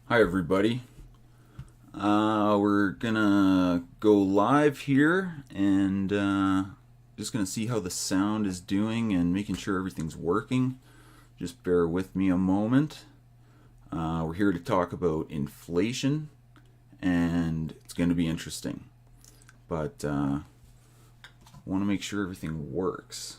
Hi everybody. We're gonna go live here and just gonna see how the sound is doing and making sure everything's working. Just bear with me a moment. We're here to talk about inflation and it's gonna be interesting. But I want to make sure everything works.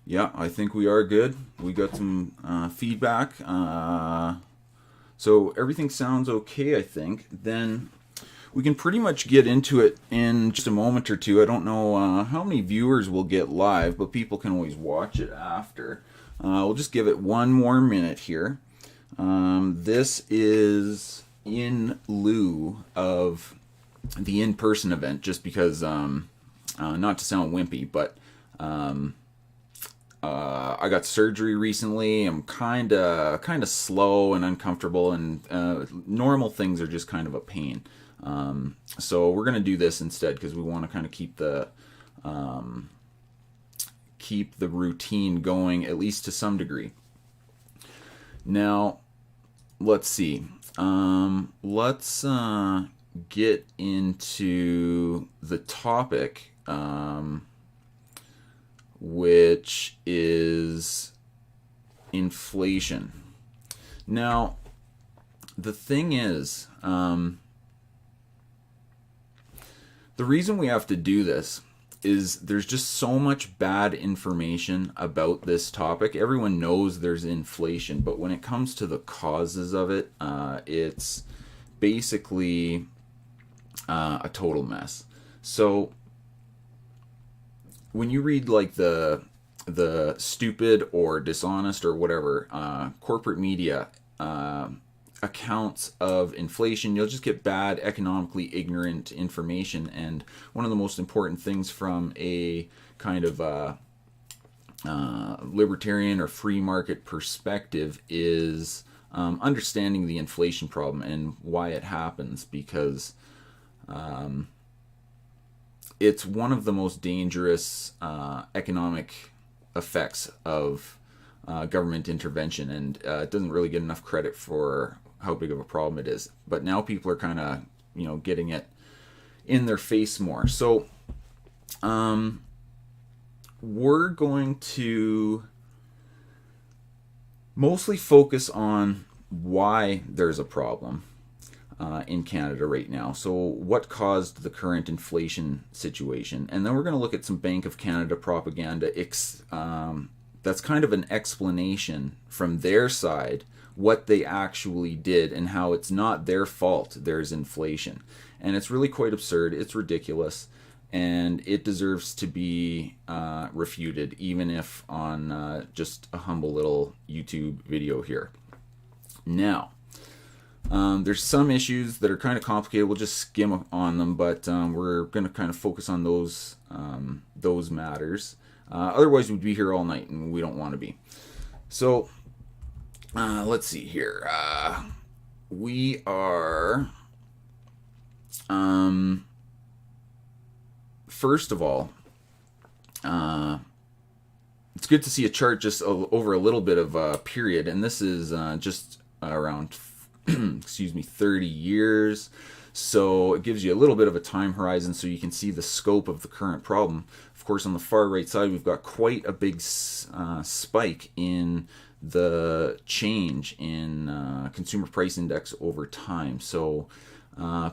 Yeah, I think we are good. We got some feedback. So everything sounds okay, I think. Then we can pretty much get into it in just a moment or two. I don't know how many viewers we'll get live, but people can always watch it after. We'll just give it one more minute here. This is in lieu of the in-person event, just because, not to sound wimpy, but I got surgery recently. I'm kind of slow and uncomfortable, and normal things are just kind of a pain. So we're gonna do this instead because we want to kind of keep the routine going, at least to some degree. Now, let's see. Let's get into the topic. Which is inflation. Now, the thing is, the reason we have to do this is there's just so much bad information about this topic. Everyone knows there's inflation, but when it comes to the causes of it, it's basically a total mess. So when you read like the stupid or dishonest or whatever corporate media accounts of inflation, you'll just get bad, economically ignorant information. And one of the most important things from a kind of libertarian or free market perspective is understanding the inflation problem and why it happens, because it's one of the most dangerous economic effects of government intervention, and it doesn't really get enough credit for how big of a problem it is. But now people are kind of, getting it in their face more. So we're going to mostly focus on why there's a problem in Canada right now. So what caused the current inflation situation? And then we're going to look at some Bank of Canada propaganda. That's kind of an explanation from their side what they actually did and how it's not their fault there's inflation. And it's really quite absurd. It's ridiculous. And it deserves to be refuted, even if on just a humble little YouTube video here. Now, there's some issues that are kind of complicated. We'll just skim on them, but we're going to kind of focus on those matters. Otherwise, we'd be here all night, and we don't want to be. So, let's see here. We are, first of all, it's good to see a chart just over a little bit of a period, and this is just around 30 years. So it gives you a little bit of a time horizon so you can see the scope of the current problem. Of course, on the far right side, we've got quite a big spike in the change in consumer price index over time. So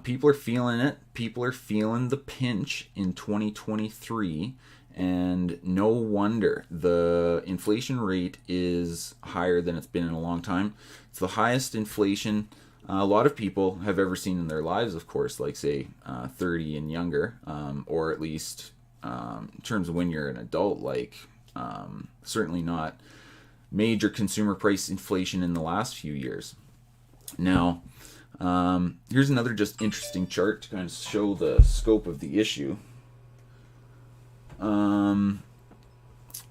people are feeling it. People are feeling the pinch in 2023. And no wonder the inflation rate is higher than it's been in a long time. It's the highest inflation a lot of people have ever seen in their lives, of course, like say 30 and younger, or at least in terms of when you're an adult, like certainly not major consumer price inflation in the last few years. Now, here's another just interesting chart to kind of show the scope of the issue.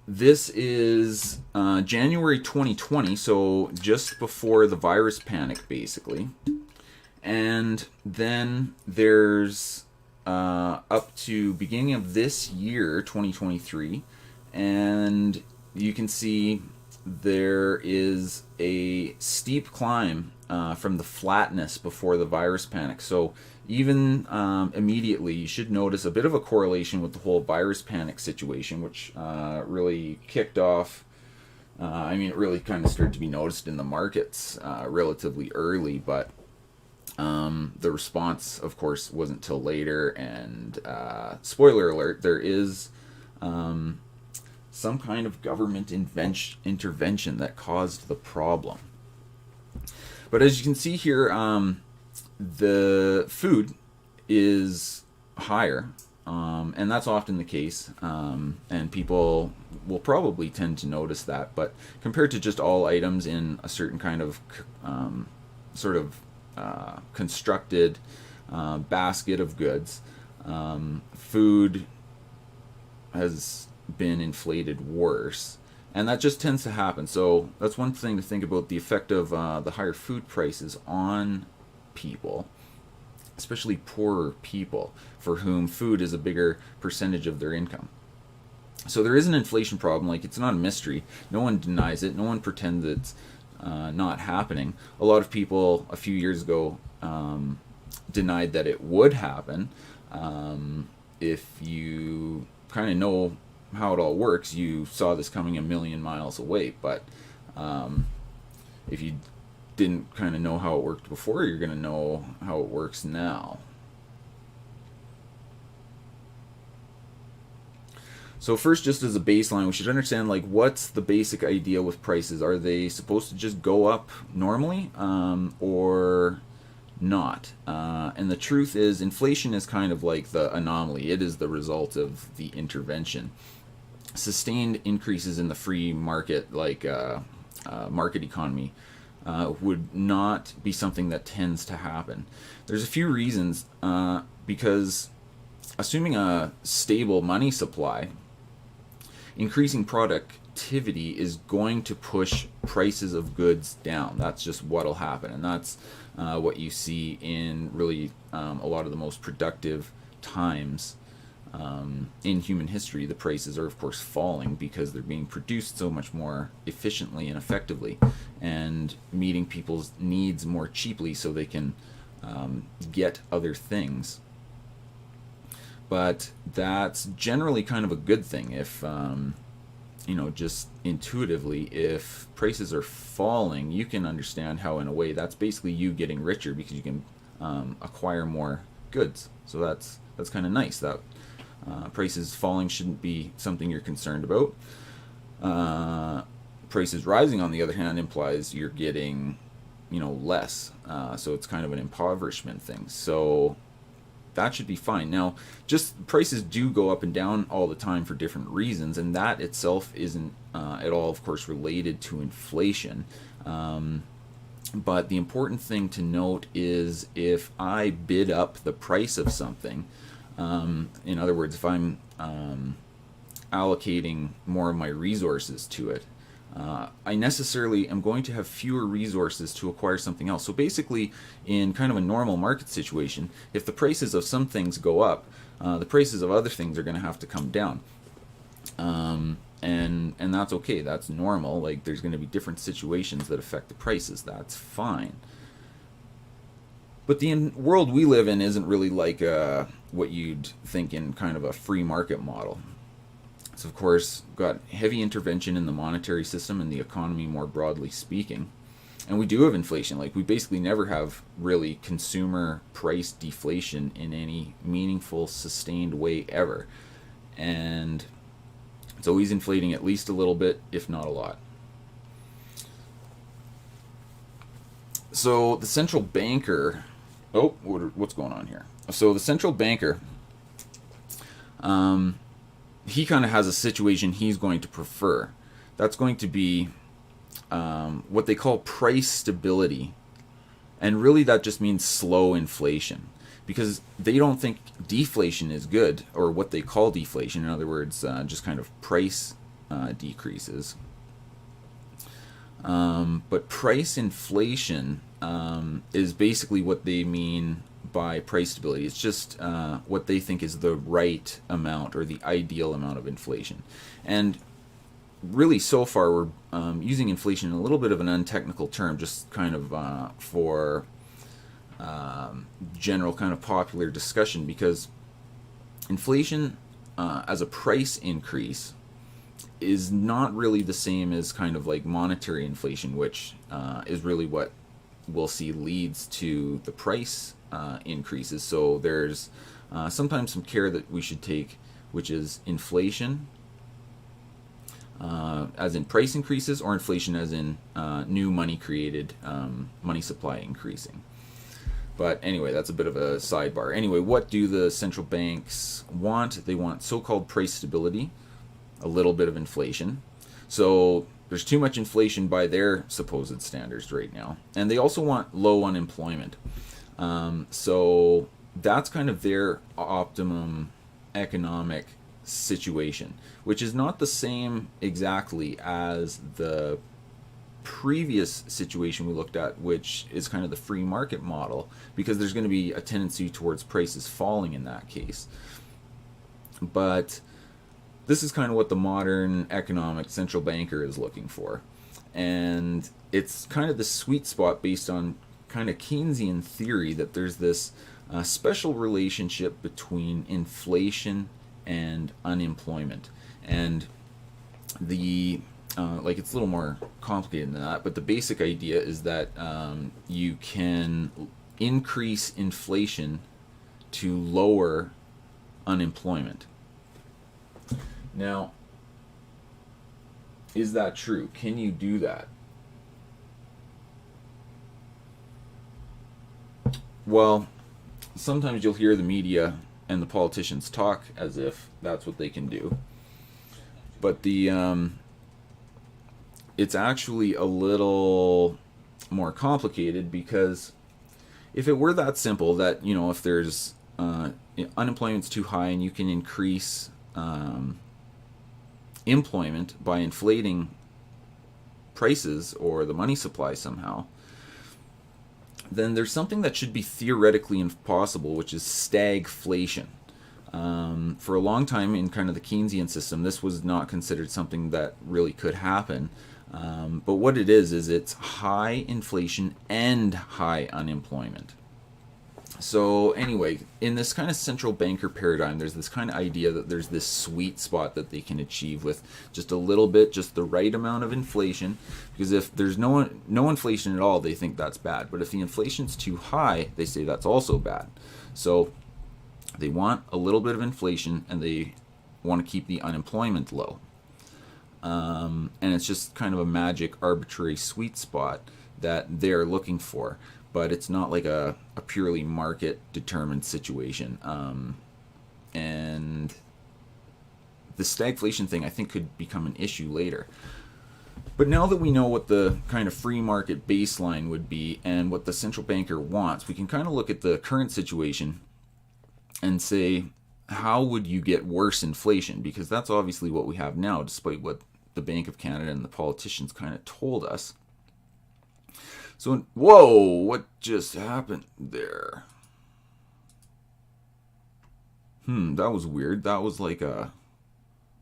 This is January 2020, so just before the virus panic, basically. And then there's up to beginning of this year, 2023, and you can see there is a steep climb from the flatness before the virus panic. So even immediately, you should notice a bit of a correlation with the whole virus panic situation, which really kicked off. It really kind of started to be noticed in the markets relatively early, but the response, of course, wasn't till later. And spoiler alert, there is some kind of government intervention that caused the problem. But as you can see here, the food is higher, and that's often the case, and people will probably tend to notice that. But compared to just all items in a certain kind of constructed basket of goods, food has been inflated worse, and that just tends to happen. So that's one thing to think about, the effect of the higher food prices on people, especially poorer people for whom food is a bigger percentage of their income. So there is an inflation problem. Like, it's not a mystery. No one denies it. No one pretends it's not happening. A lot of people a few years ago denied that it would happen. If you kind of know how it all works, you saw this coming a million miles away. But if you didn't kind of know how it worked before, you're going to know how it works now. So first, just as a baseline, we should understand, like, what's the basic idea with prices? Are they supposed to just go up normally, or not? And the truth is, inflation is kind of like the anomaly. It is the result of the intervention. Sustained increases in the free market, like market economy, would not be something that tends to happen. There's a few reasons, because assuming a stable money supply, increasing productivity is going to push prices of goods down. That's just what'll happen, and that's what you see in really a lot of the most productive times in human history. The prices are, of course, falling because they're being produced so much more efficiently and effectively, and meeting people's needs more cheaply so they can get other things. But that's generally kind of a good thing if, just intuitively, if prices are falling, you can understand how, in a way, that's basically you getting richer because you can acquire more goods. So that's kind of nice. That prices falling shouldn't be something you're concerned about. Prices rising, on the other hand, implies you're getting, less. So it's kind of an impoverishment thing. So that should be fine. Now, just prices do go up and down all the time for different reasons, and that itself isn't at all, of course, related to inflation. But the important thing to note is, if I bid up the price of something, in other words, if I'm allocating more of my resources to it, I necessarily am going to have fewer resources to acquire something else. So basically, in kind of a normal market situation, if the prices of some things go up, the prices of other things are going to have to come down. And that's okay. That's normal. Like, there's going to be different situations that affect the prices. That's fine. But the world we live in isn't really like what you'd think in kind of a free market model. It's, of course, got heavy intervention in the monetary system and the economy more broadly speaking. And we do have inflation. Like, we basically never have really consumer price deflation in any meaningful, sustained way ever. And it's always inflating at least a little bit, if not a lot. So the central banker... Oh, what's going on here? So the central banker... he kind of has a situation he's going to prefer. That's going to be what they call price stability. And really that just means slow inflation. Because they don't think deflation is good, or what they call deflation. In other words, just kind of price decreases. But price inflation is basically what they mean by price stability. It's just what they think is the right amount or the ideal amount of inflation. And really, so far, we're using inflation in a little bit of an untechnical term, just kind of for general kind of popular discussion, because inflation as a price increase is not really the same as kind of like monetary inflation, which is really what we'll see leads to the price increases. So there's sometimes some care that we should take, which is inflation as in price increases, or inflation as in new money created, money supply increasing. But anyway, that's a bit of a sidebar. Anyway, what do the central banks want? They want so-called price stability, a little bit of inflation. So there's too much inflation by their supposed standards right now. And they also want low unemployment. So that's kind of their optimum economic situation, which is not the same exactly as the previous situation we looked at, which is kind of the free market model, because there's going to be a tendency towards prices falling in that case. But this is kind of what the modern economic central banker is looking for. And it's kind of the sweet spot based on kind of Keynesian theory that there's this special relationship between inflation and unemployment. And the like, it's a little more complicated than that, but the basic idea is that you can increase inflation to lower unemployment. Now, is that true? Can you do that? Well, sometimes you'll hear the media and the politicians talk as if that's what they can do. But it's actually a little more complicated, because if it were that simple, that, you know, if there's unemployment's too high and you can increase employment by inflating prices or the money supply somehow, then there's something that should be theoretically impossible, which is stagflation. For a long time in kind of the Keynesian system, this was not considered something that really could happen. But what it is it's high inflation and high unemployment. So anyway, in this kind of central banker paradigm, there's this kind of idea that there's this sweet spot that they can achieve with just a little bit, just the right amount of inflation. Because if there's no inflation at all, they think that's bad. But if the inflation's too high, they say that's also bad. So they want a little bit of inflation, and they want to keep the unemployment low. And it's just kind of a magic, arbitrary sweet spot that they're looking for. But it's not like a purely market-determined situation. And the stagflation thing, I think, could become an issue later. But now that we know what the kind of free market baseline would be and what the central banker wants, we can kind of look at the current situation and say, how would you get worse inflation? Because that's obviously what we have now, despite what the Bank of Canada and the politicians kind of told us. So, whoa, what just happened there? That was weird. That was like a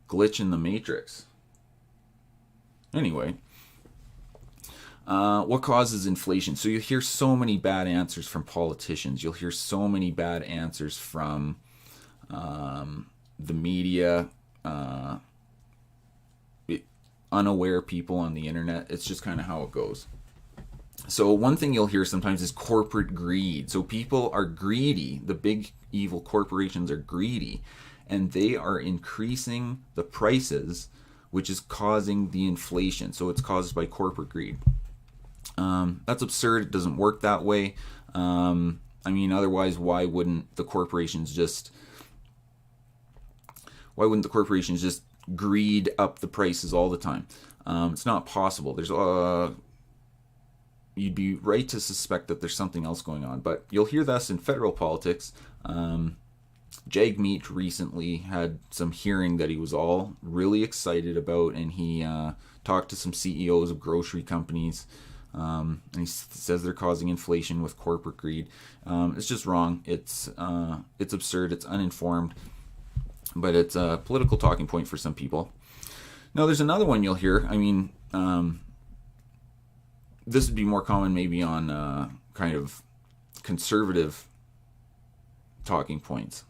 glitch in the Matrix. Anyway, what causes inflation? So you hear so many bad answers from politicians. You'll hear so many bad answers from the media, unaware people on the internet. It's just kind of how it goes. So one thing you'll hear sometimes is corporate greed. So people are greedy. The big evil corporations are greedy, and they are increasing the prices, which is causing the inflation. So it's caused by corporate greed. That's absurd. It doesn't work that way. I mean, otherwise, why wouldn't the corporations just greed up the prices all the time? It's not possible. You'd be right to suspect that there's something else going on. But you'll hear this in federal politics. Jagmeet recently had some hearing that he was all really excited about, and he talked to some CEOs of grocery companies And he says they're causing inflation with corporate greed. It's just wrong. It's absurd. It's uninformed. But it's a political talking point for some people. Now, there's another one you'll hear. I mean, this would be more common maybe on kind of conservative talking points.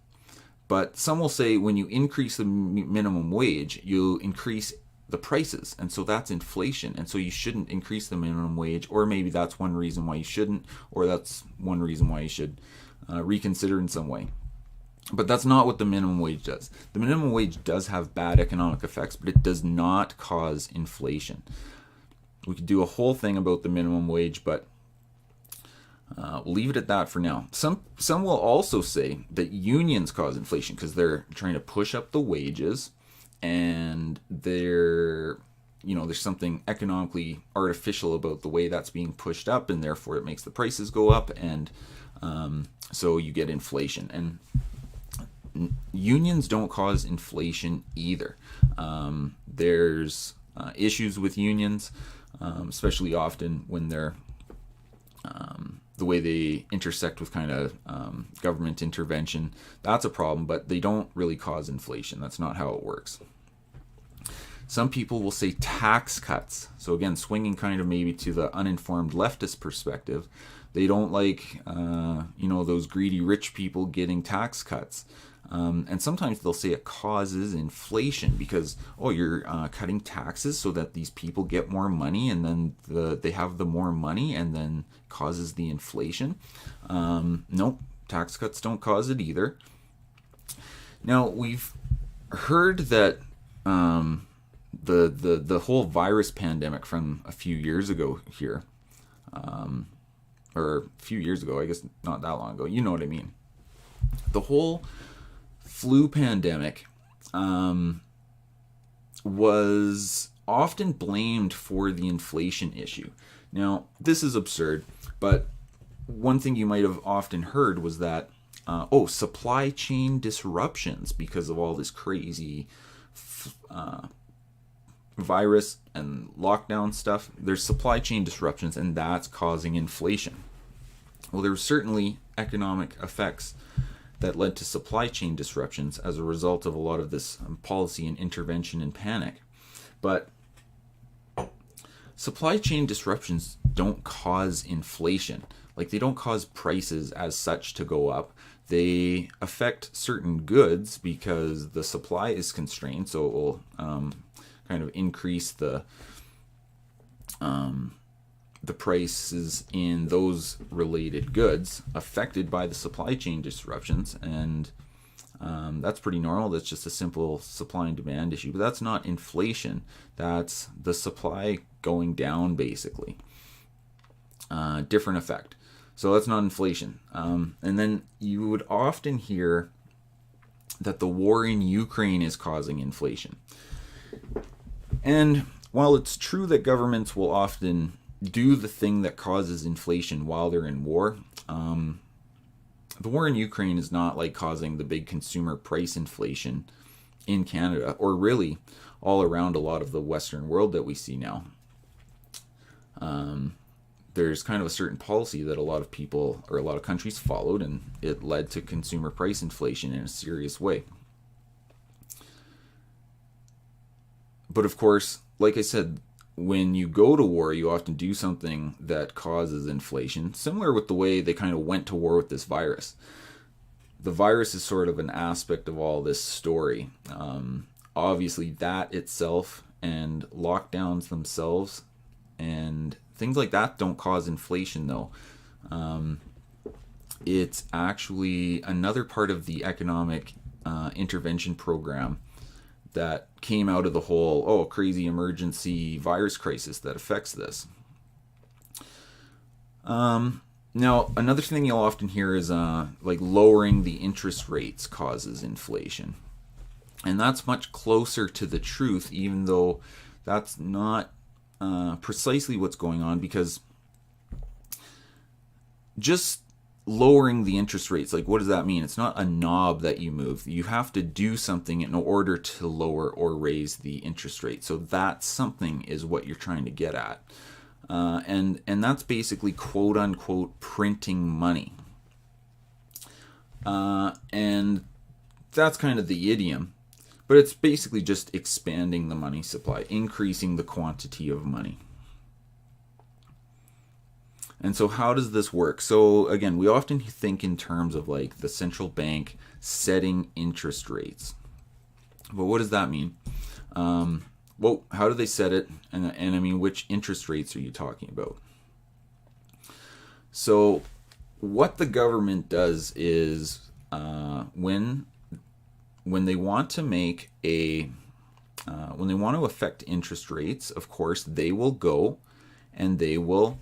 But some will say when you increase the minimum wage, you increase the prices, and so that's inflation, and so you shouldn't increase the minimum wage, or maybe that's one reason why you shouldn't, or that's one reason why you should reconsider in some way. But that's not what the minimum wage does. The minimum wage does have bad economic effects, but it does not cause inflation. We could do a whole thing about the minimum wage, but we'll leave it at that for now. Some will also say that unions cause inflation because they're trying to push up the wages, and there's something economically artificial about the way that's being pushed up, and therefore it makes the prices go up, and so you get inflation. And unions don't cause inflation either. There's issues with unions, especially often when they're the way they intersect with kind of government intervention. That's a problem, but they don't really cause inflation. That's not how it works. Some people will say tax cuts. So again, swinging kind of maybe to the uninformed leftist perspective. They don't like, those greedy rich people getting tax cuts. And sometimes they'll say it causes inflation because, you're cutting taxes so that these people get more money, and then they have the more money, and then causes the inflation. Nope, tax cuts don't cause it either. Now, we've heard that the whole virus pandemic from a few years ago here, or a few years ago, I guess not that long ago, you know what I mean. The whole flu pandemic was often blamed for the inflation issue. Now, this is absurd, but one thing you might have often heard was that, supply chain disruptions because of all this crazy virus and lockdown stuff. There's supply chain disruptions, and that's causing inflation. Well, there were certainly economic effects that led to supply chain disruptions as a result of a lot of this policy and intervention and panic. But supply chain disruptions don't cause inflation. Like, they don't cause prices as such to go up. They affect certain goods because the supply is constrained, so it will kind of increase the prices in those related goods affected by the supply chain disruptions, and that's pretty normal. That's just a simple supply and demand issue, but that's not inflation. That's the supply going down, basically. Different effect. So that's not inflation. And then you would often hear that the war in Ukraine is causing inflation. And while it's true that governments will often do the thing that causes inflation while they're in war, the war in Ukraine is not like causing the big consumer price inflation in Canada, or really all around a lot of the Western world that we see now. There's kind of a certain policy that a lot of people or a lot of countries followed, and it led to consumer price inflation in a serious way. But of course, like I said, when you go to war, you often do something that causes inflation, similar with the way they kind of went to war with this virus. The virus is sort of an aspect of all this story. Obviously, that itself and lockdowns themselves and things like that don't cause inflation, though. It's actually another part of the economic intervention program that came out of the whole, crazy emergency virus crisis that affects this. Now, another thing you'll often hear is like lowering the interest rates causes inflation. And that's much closer to the truth, even though that's not precisely what's going on, because just lowering the interest rates, like, what does that mean? It's not a knob that you move. You have to do something in order to lower or raise the interest rate. So that something is what you're trying to get at. And that's basically quote unquote printing money. And that's kind of the idiom, but it's basically just expanding the money supply, increasing the quantity of money. And so how does this work? So again, we often think in terms of like the central bank setting interest rates. But what does that mean? Well, how do they set it? And I mean, which interest rates are you talking about? So what the government does is when they want to make when they want to affect interest rates, of course, they will go and they will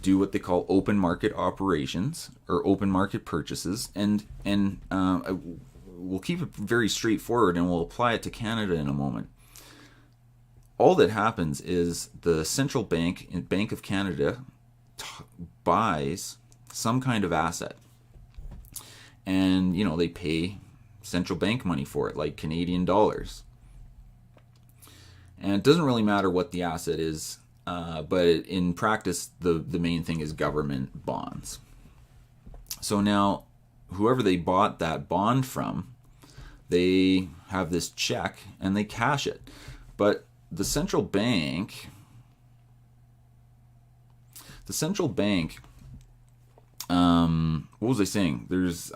do what they call open market operations or open market purchases, and we'll keep it very straightforward and we'll apply it to Canada in a moment. All that happens is the central bank, Bank of Canada, buys some kind of asset, and they pay central bank money for it, like Canadian dollars. And it doesn't really matter what the asset is, but in practice, the main thing is government bonds. So now, whoever they bought that bond from, they have this check and they cash it. But the central bank, what was I saying? There's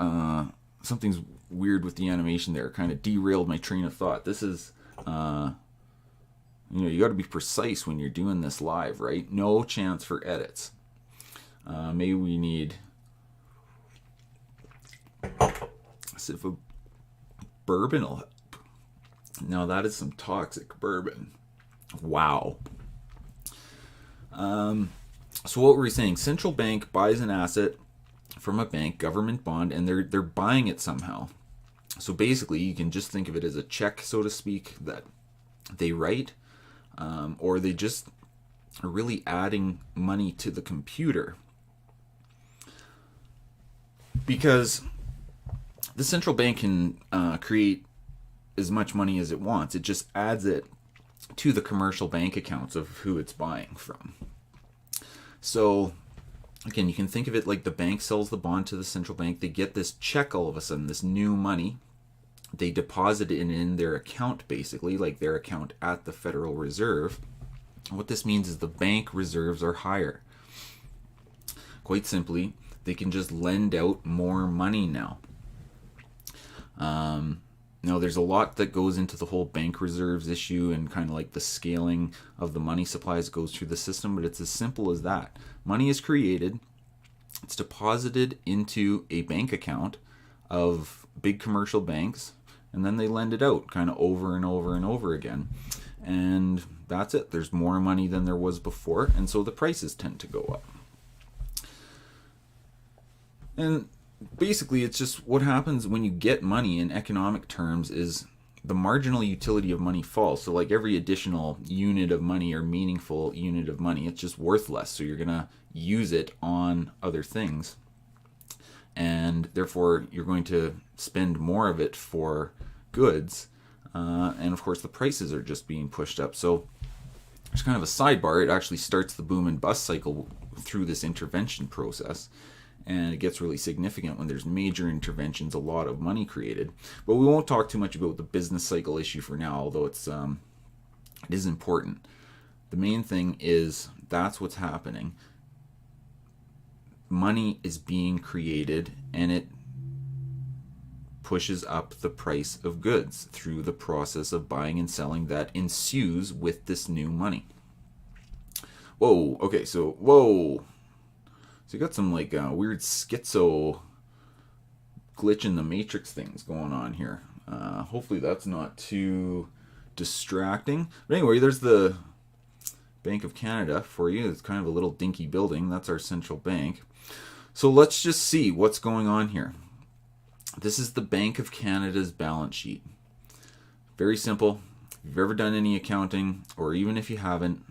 something's weird with the animation there. Kind of derailed my train of thought. This is, you got to be precise when you're doing this live, right? No chance for edits. Maybe we need a sip of bourbon will help. Now that is some toxic bourbon. Wow. So what were we saying? Central bank buys an asset from a bank, government bond, and they're buying it somehow. So basically, you can just think of it as a check, so to speak, that they write, or they just are really adding money to the computer. Because the central bank can create as much money as it wants. It just adds it to the commercial bank accounts of who it's buying from. So again, you can think of it like the bank sells the bond to the central bank. They get this check all of a sudden, this new money. They deposit it in their account, basically, like their account at the Federal Reserve. What this means is the bank reserves are higher. Quite simply, they can just lend out more money now. Now, there's a lot that goes into the whole bank reserves issue and kind of like the scaling of the money supplies goes through the system, but it's as simple as that. Money is created, it's deposited into a bank account of big commercial banks, and then they lend it out kind of over and over and over again. And that's it. There's more money than there was before, and so the prices tend to go up. And basically, it's just what happens when you get money in economic terms is the marginal utility of money falls. So like every additional unit of money or meaningful unit of money, it's just worth less. So you're going to use it on other things. And therefore, you're going to spend more of it for goods. And of course, the prices are just being pushed up. So there's kind of a sidebar. It actually starts the boom and bust cycle through this intervention process. And it gets really significant when there's major interventions, a lot of money created. But we won't talk too much about the business cycle issue for now, although it is important. The main thing is that's what's happening. Money is being created, and it pushes up the price of goods through the process of buying and selling that ensues with this new money. Whoa, okay, so, whoa. So you got some like weird schizo glitch in the matrix things going on here. Hopefully that's not too distracting. But anyway, there's the Bank of Canada for you. It's kind of a little dinky building. That's our central bank. So let's just see what's going on here. This is the Bank of Canada's balance sheet. Very simple. If you've ever done any accounting, or even if you haven't,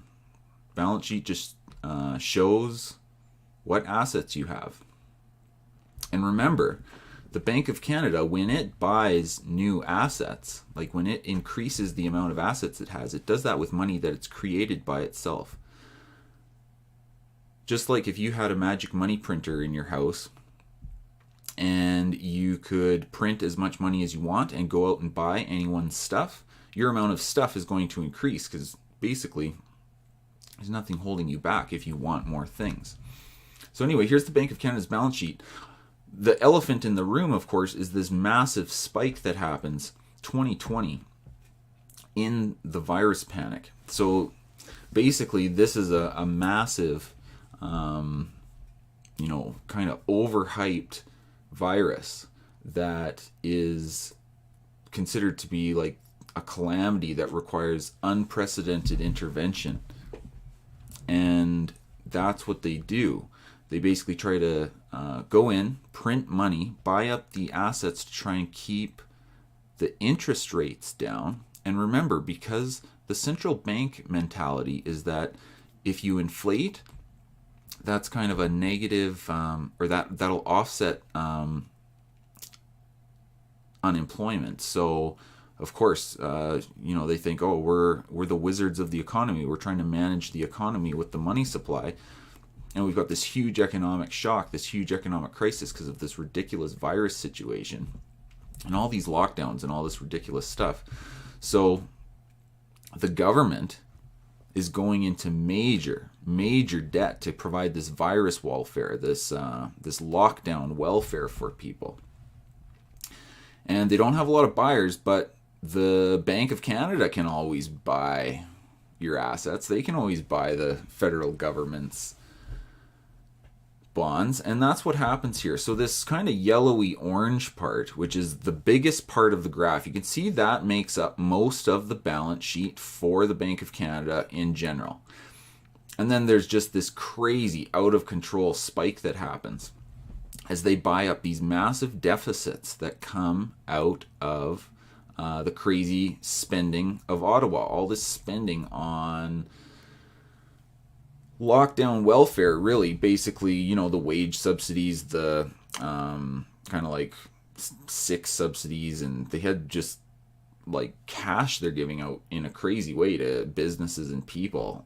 balance sheet just shows what assets you have. And remember, the Bank of Canada, when it buys new assets, like when it increases the amount of assets it has, it does that with money that it's created by itself. just like if you had a magic money printer in your house and you could print as much money as you want and go out and buy anyone's stuff, your amount of stuff is going to increase because basically there's nothing holding you back if you want more things. So anyway, here's the Bank of Canada's balance sheet. The elephant in the room, of course, is this massive spike that happens 2020 in the virus panic. So basically, this is a massive, kind of overhyped virus that is considered to be like a calamity that requires unprecedented intervention. And that's what they do. They basically try to go in, print money, buy up the assets to try and keep the interest rates down. And remember, because the central bank mentality is that if you inflate, that's kind of a negative, or that'll offset unemployment. So, of course, they think, oh, we're the wizards of the economy. We're trying to manage the economy with the money supply. And we've got this huge economic shock, this huge economic crisis because of this ridiculous virus situation and all these lockdowns and all this ridiculous stuff. So the government is going into major debt to provide this virus welfare, this lockdown welfare for people. And they don't have a lot of buyers, but the Bank of Canada can always buy your assets. They can always buy the federal government's bonds, and that's what happens here. So this kind of yellowy orange part, which is the biggest part of the graph, you can see that makes up most of the balance sheet for the Bank of Canada in general. And then there's just this crazy out of control spike that happens as they buy up these massive deficits that come out of the crazy spending of Ottawa, all this spending on lockdown welfare, really, basically, the wage subsidies, the kind of like sick subsidies, and they had just like cash they're giving out in a crazy way to businesses and people,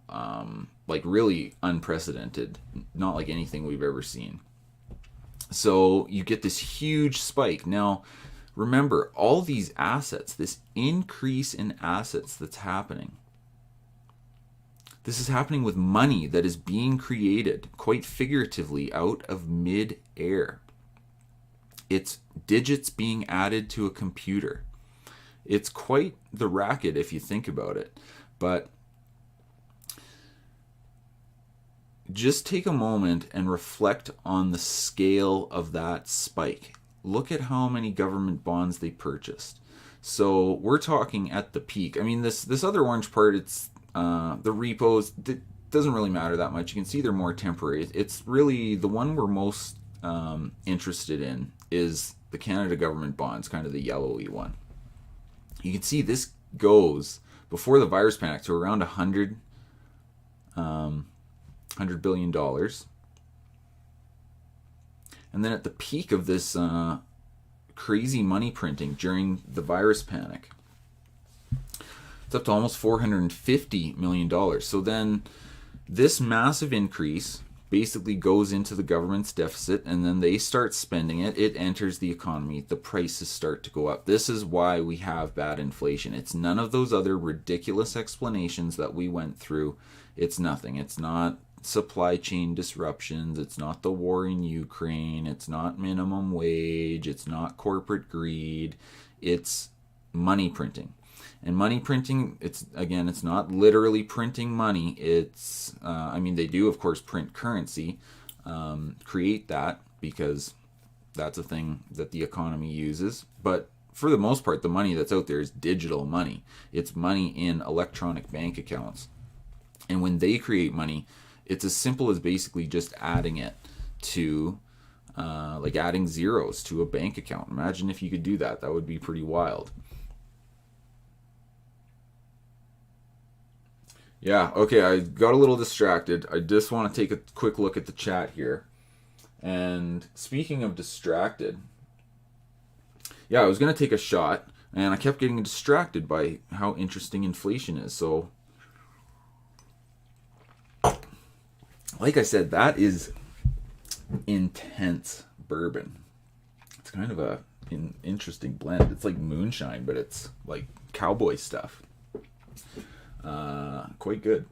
like really unprecedented, not like anything we've ever seen. So you get this huge spike. Now, remember, all these assets, this increase in assets that's happening, this is happening with money that is being created, quite figuratively, out of mid-air. It's digits being added to a computer. It's quite the racket if you think about it. But just take a moment and reflect on the scale of that spike. Look at how many government bonds they purchased. So we're talking at the peak. I mean, this other orange part, it's the repos, it doesn't really matter that much. You can see they're more temporary. It's really the one we're most interested in is the Canada government bonds, kind of the yellowy one. You can see this goes before the virus panic to around $100 billion. And then at the peak of this crazy money printing during the virus panic, it's up to almost $450 million. So then this massive increase basically goes into the government's deficit, and then they start spending it. It enters the economy. The prices start to go up. This is why we have bad inflation. It's none of those other ridiculous explanations that we went through. It's nothing. It's not supply chain disruptions. It's not the war in Ukraine. It's not minimum wage. It's not corporate greed. It's money printing. And money printing, it's not literally printing money. It's, they do, of course, print currency, create that, because that's a thing that the economy uses. But for the most part, the money that's out there is digital money. It's money in electronic bank accounts. And when they create money, it's as simple as basically just adding it to, like adding zeros to a bank account. Imagine if you could do that. That would be pretty wild. Yeah, okay, I got a little distracted. I just want to take a quick look at the chat here. And speaking of distracted, yeah, I was going to take a shot, and I kept getting distracted by how interesting inflation is. So like I said, that is intense bourbon. It's kind of an interesting blend. It's like moonshine, but it's like cowboy stuff. Quite good.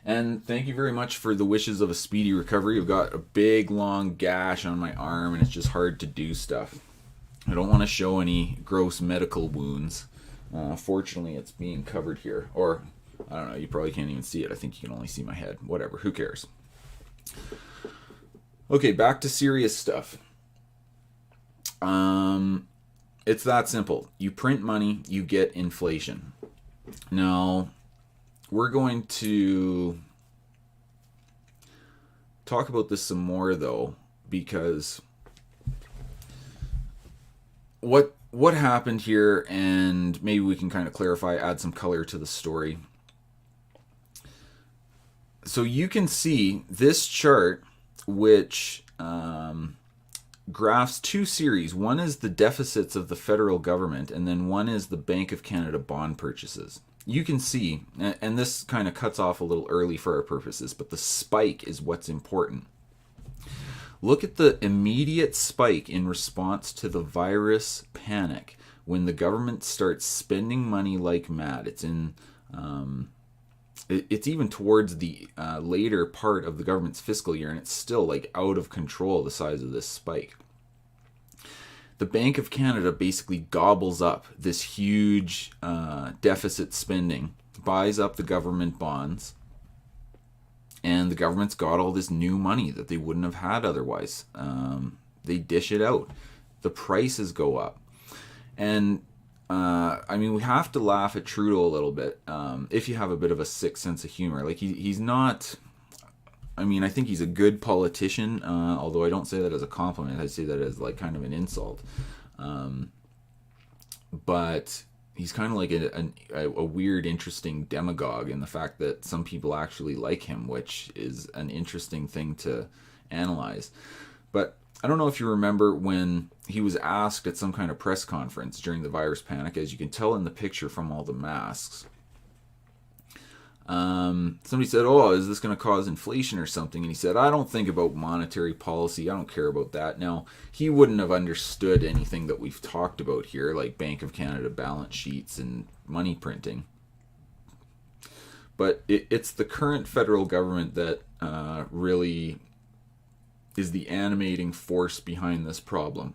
And thank you very much for the wishes of a speedy recovery. I've got a big long gash on my arm, and it's just hard to do stuff. I don't want to show any gross medical wounds. Fortunately, it's being covered here. Or, I don't know, you probably can't even see it. I think you can only see my head. Whatever, who cares? Okay, back to serious stuff. It's that simple. You print money, you get inflation. Now, we're going to talk about this some more, though, because what happened here, and maybe we can kind of clarify, add some color to the story. So you can see this chart, which graphs two series. One is the deficits of the federal government, and then one is the Bank of Canada bond purchases. You can see, and this kind of cuts off a little early for our purposes, but the spike is what's important. Look at the immediate spike in response to the virus panic when the government starts spending money like mad. It's in, it's even towards the later part of the government's fiscal year, and it's still like out of control, the size of this spike. The Bank of Canada basically gobbles up this huge deficit spending, buys up the government bonds, and the government's got all this new money that they wouldn't have had otherwise. They dish it out. The prices go up. And, I mean, we have to laugh at Trudeau a little bit, if you have a bit of a sick sense of humor. Like, he's not... I mean, I think he's a good politician, although I don't say that as a compliment. I say that as, like, kind of an insult. But he's kind of like a weird, interesting demagogue in the fact that some people actually like him, which is an interesting thing to analyze. But I don't know if you remember when he was asked at some kind of press conference during the virus panic, as you can tell in the picture from all the masks. Somebody said, "Oh, is this going to cause inflation or something?" And he said, "I don't think about monetary policy. I don't care about that." Now, he wouldn't have understood anything that we've talked about here, like Bank of Canada balance sheets and money printing. But it's the current federal government that really is the animating force behind this problem.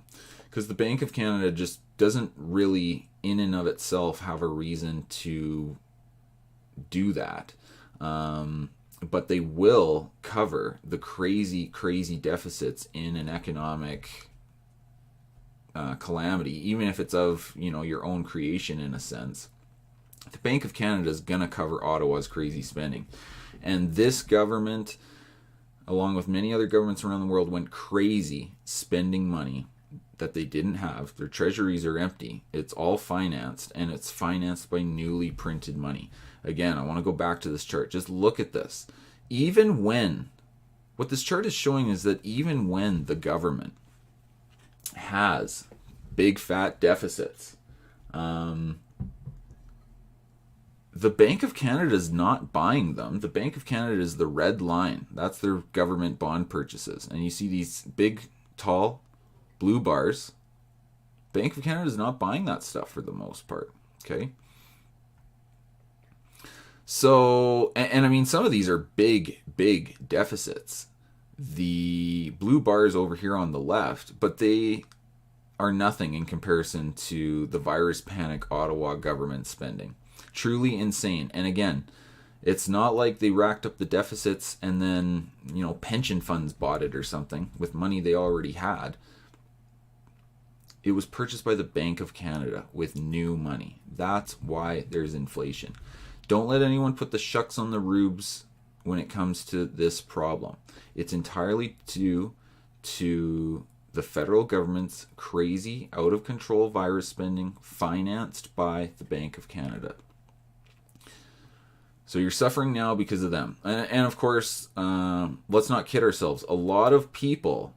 Because the Bank of Canada just doesn't really, in and of itself, have a reason to do that, but they will cover the crazy deficits in an economic calamity, even if it's of your own creation in a sense. The Bank of Canada is going to cover Ottawa's crazy spending, and this government, along with many other governments around the world, went crazy spending money that they didn't have. Their treasuries are empty. It's all financed, and it's financed by newly printed money. Again, I want to go back to this chart. Just look at this. Even when, what this chart is showing is that even when the government has big fat deficits, the Bank of Canada is not buying them. The Bank of Canada is the red line. That's their government bond purchases. And you see these big, tall, blue bars. Bank of Canada is not buying that stuff for the most part. Okay? So, and I mean, some of these are big deficits. The blue bars over here on the left, but they are nothing in comparison to the virus panic Ottawa government spending. Truly insane. And again, it's not like they racked up the deficits and then, pension funds bought it or something with money they already had. It was purchased by the Bank of Canada with new money. That's why there's inflation. Don't let anyone put the shucks on the rubes when it comes to this problem. It's entirely due to the federal government's crazy, out-of-control virus spending financed by the Bank of Canada. So you're suffering now because of them. And of course, let's not kid ourselves. A lot of people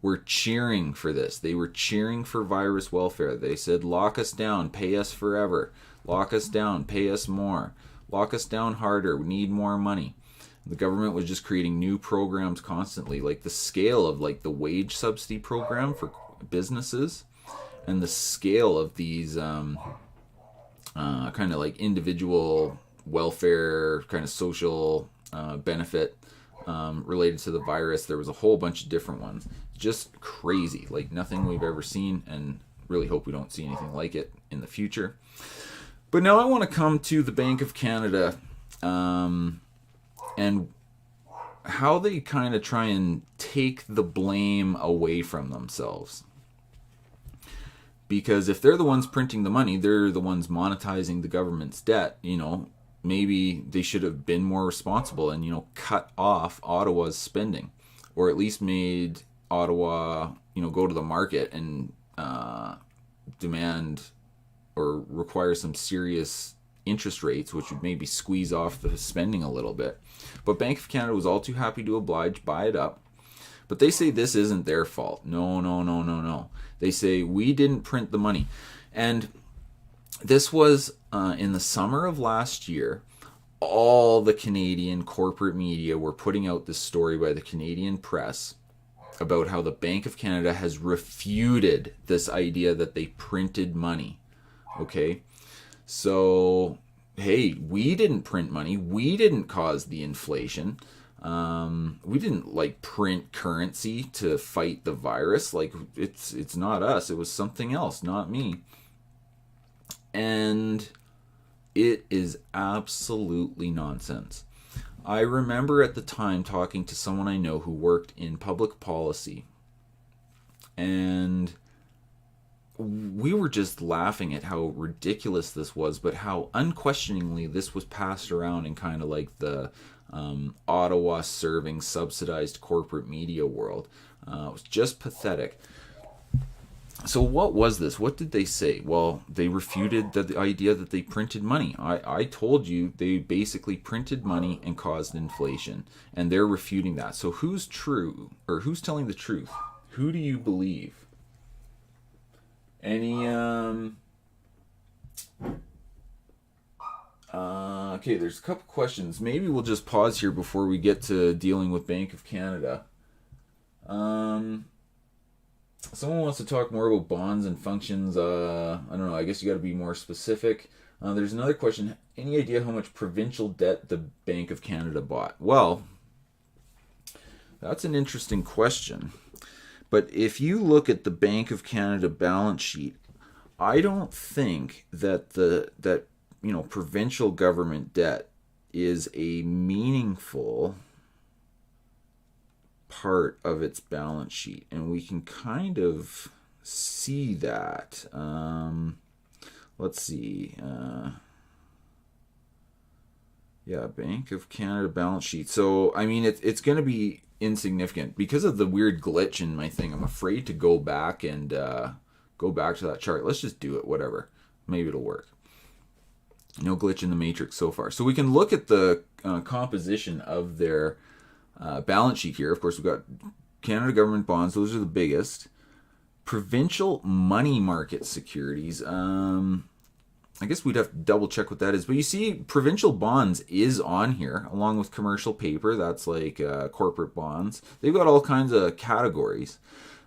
were cheering for this. They were cheering for virus welfare. They said, lock us down, pay us forever. Lock us down, pay us more. Lock us down harder, we need more money. The government was just creating new programs constantly, like the scale of like the wage subsidy program for businesses, and the scale of these kind of like individual welfare, kind of social benefit related to the virus. There was a whole bunch of different ones. Just crazy, like nothing we've ever seen, and really hope we don't see anything like it in the future. But now I want to come to the Bank of Canada and how they kind of try and take the blame away from themselves. Because if they're the ones printing the money, they're the ones monetizing the government's debt, maybe they should have been more responsible and, cut off Ottawa's spending, or at least made Ottawa, go to the market and demand or require some serious interest rates, which would maybe squeeze off the spending a little bit. But Bank of Canada was all too happy to oblige, buy it up. But they say this isn't their fault. No. They say we didn't print the money. And this was in the summer of last year. All the Canadian corporate media were putting out this story by the Canadian press about how the Bank of Canada has refuted this idea that they printed money. Okay? So, hey, we didn't print money. We didn't cause the inflation. We didn't print currency to fight the virus. It's not us. It was something else, not me. And it is absolutely nonsense. I remember at the time talking to someone I know who worked in public policy, and we were just laughing at how ridiculous this was, but how unquestioningly this was passed around in kind of like the Ottawa serving subsidized corporate media world. It was just pathetic. So what was this? What did they say? Well, they refuted the idea that they printed money. I told you they basically printed money and caused inflation, and they're refuting that. So who's true, or who's telling the truth? Who do you believe? Any okay, there's a couple questions. Maybe we'll just pause here before we get to dealing with Bank of Canada. Someone wants to talk more about bonds and functions. I don't know. I guess you got to be more specific. There's another question. Any idea how much provincial debt the Bank of Canada bought? Well, that's an interesting question. But if you look at the Bank of Canada balance sheet, I don't think that provincial government debt is a meaningful part of its balance sheet, and we can kind of see that. Let's see. Bank of Canada balance sheet. So I mean, it's going to be insignificant because of the weird glitch in my thing. I'm afraid to go back and go back to that chart. Let's just do it. Whatever. Maybe it'll work. No glitch in the matrix so far. So we can look at the composition of their balance sheet here. Of course, we've got Canada government bonds. Those are the biggest. Provincial money market securities. I guess we'd have to double check what that is. But you see, provincial bonds is on here, along with commercial paper. That's like corporate bonds. They've got all kinds of categories.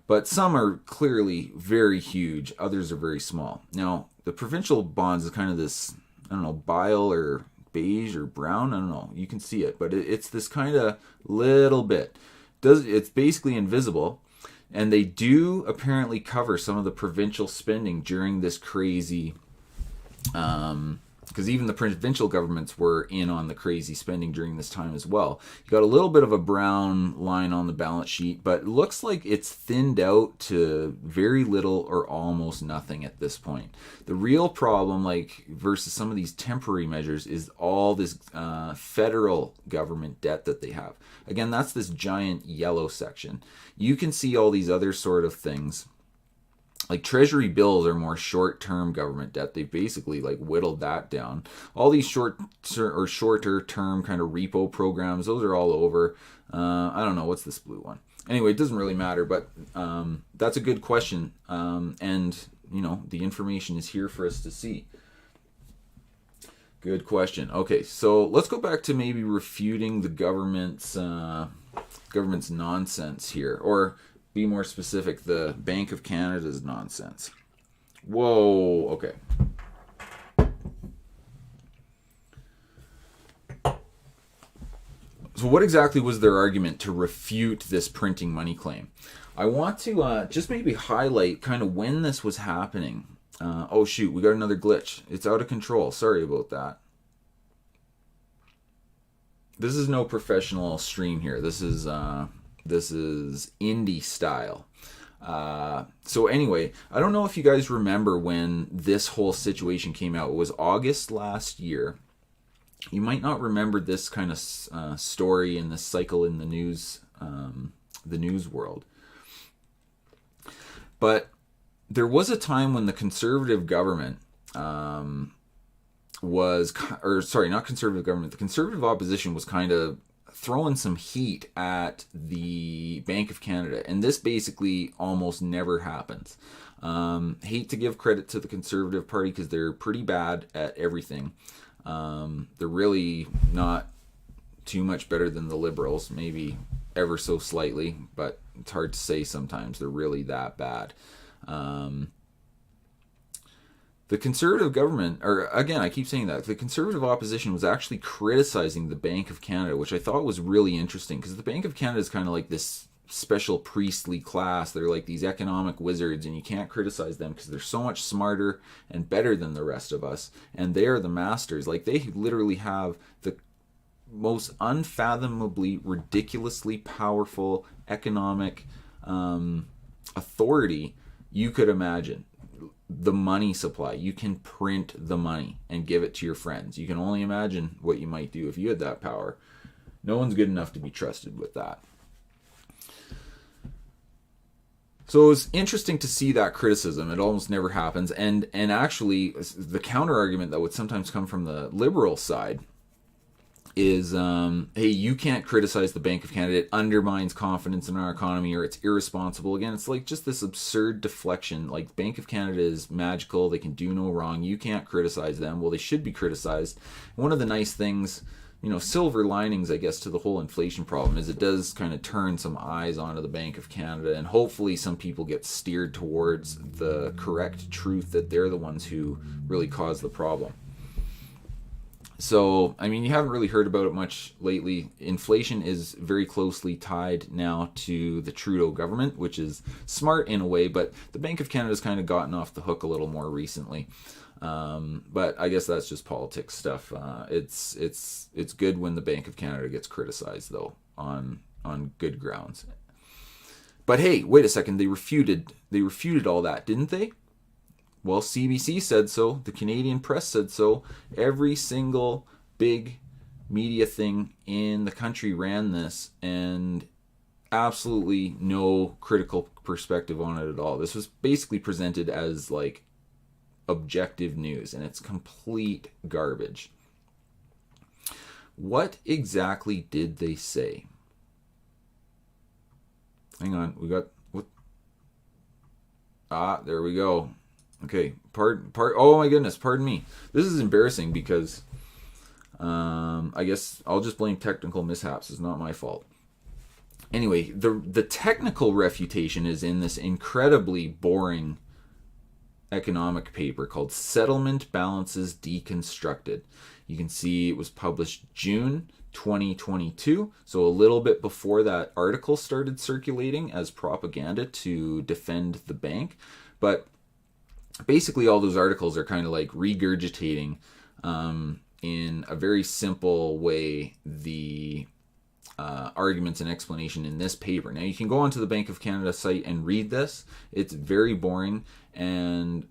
But some are clearly very huge. Others are very small. Now, the provincial bonds is kind of this, I don't know, bile or beige or brown. I don't know. You can see it. But it's this kind of little bit. It's basically invisible. And they do apparently cover some of the provincial spending during this crazy, because even the provincial governments were in on the crazy spending during this time as well. You got a little bit of a brown line on the balance sheet, but it looks like it's thinned out to very little or almost nothing at this point. The real problem, versus some of these temporary measures, is all this federal government debt that they have. Again, that's this giant yellow section. You can see all these other sort of things. Like treasury bills are more short-term government debt. They've basically whittled that down. All these shorter-term kind of repo programs, those are all over. I don't know, what's this blue one? Anyway, it doesn't really matter, but that's a good question. And, the information is here for us to see. Good question. Okay, so let's go back to maybe refuting the government's nonsense here, or be more specific, the Bank of Canada's nonsense. Whoa, okay. So what exactly was their argument to refute this printing money claim? I want to just maybe highlight kind of when this was happening. Oh shoot, we got another glitch. It's out of control. Sorry about that. This is no professional stream here. This is indie style. So anyway, I don't know if you guys remember when this whole situation came out. It was August last year. You might not remember this kind of story and this cycle in the news world. But there was a time when the conservative government the conservative opposition was kind of throwing some heat at the Bank of Canada, and this basically almost never happens. Hate to give credit to the Conservative Party because they're pretty bad at everything. They're really not too much better than the Liberals, maybe ever so slightly, but it's hard to say sometimes they're really that bad. The Conservative government, or again, I keep saying that, the Conservative opposition was actually criticizing the Bank of Canada, which I thought was really interesting, because the Bank of Canada is kind of like this special priestly class. They're like these economic wizards, and you can't criticize them because they're so much smarter and better than the rest of us, and they are the masters. Like, they literally have the most unfathomably, ridiculously powerful economic authority you could imagine. The money supply. You can print the money and give it to your friends. You can only imagine what you might do if you had that power. No one's good enough to be trusted with that. So it was interesting to see that criticism. It almost never happens. And actually, the counter argument that would sometimes come from the Liberal side is, hey, you can't criticize the Bank of Canada. It undermines confidence in our economy, or it's irresponsible. Again, it's like just this absurd deflection. Like, Bank of Canada is magical. They can do no wrong. You can't criticize them. Well, they should be criticized. One of the nice things, silver linings, I guess, to the whole inflation problem is it does kind of turn some eyes onto the Bank of Canada, and hopefully some people get steered towards the correct truth that they're the ones who really caused the problem. So, you haven't really heard about it much lately. Inflation is very closely tied now to the Trudeau government, which is smart in a way, but the Bank of Canada's kind of gotten off the hook a little more recently. But I guess that's just politics stuff. It's good when the Bank of Canada gets criticized, though, on good grounds. But hey, wait a second, they refuted all that, didn't they? Well, CBC said so. The Canadian press said so. Every single big media thing in the country ran this, and absolutely no critical perspective on it at all. This was basically presented as like objective news, and it's complete garbage. What exactly did they say? Hang on, we got what? There we go. Okay, oh my goodness, pardon me. This is embarrassing because I guess I'll just blame technical mishaps. It's not my fault. Anyway, the technical refutation is in this incredibly boring economic paper called Settlement Balances Deconstructed. You can see it was published June 2022, so a little bit before that article started circulating as propaganda to defend the bank. But basically all those articles are kind of like regurgitating in a very simple way the arguments and explanation in this paper. Now, you can go onto the Bank of Canada site and read this. It's very boring and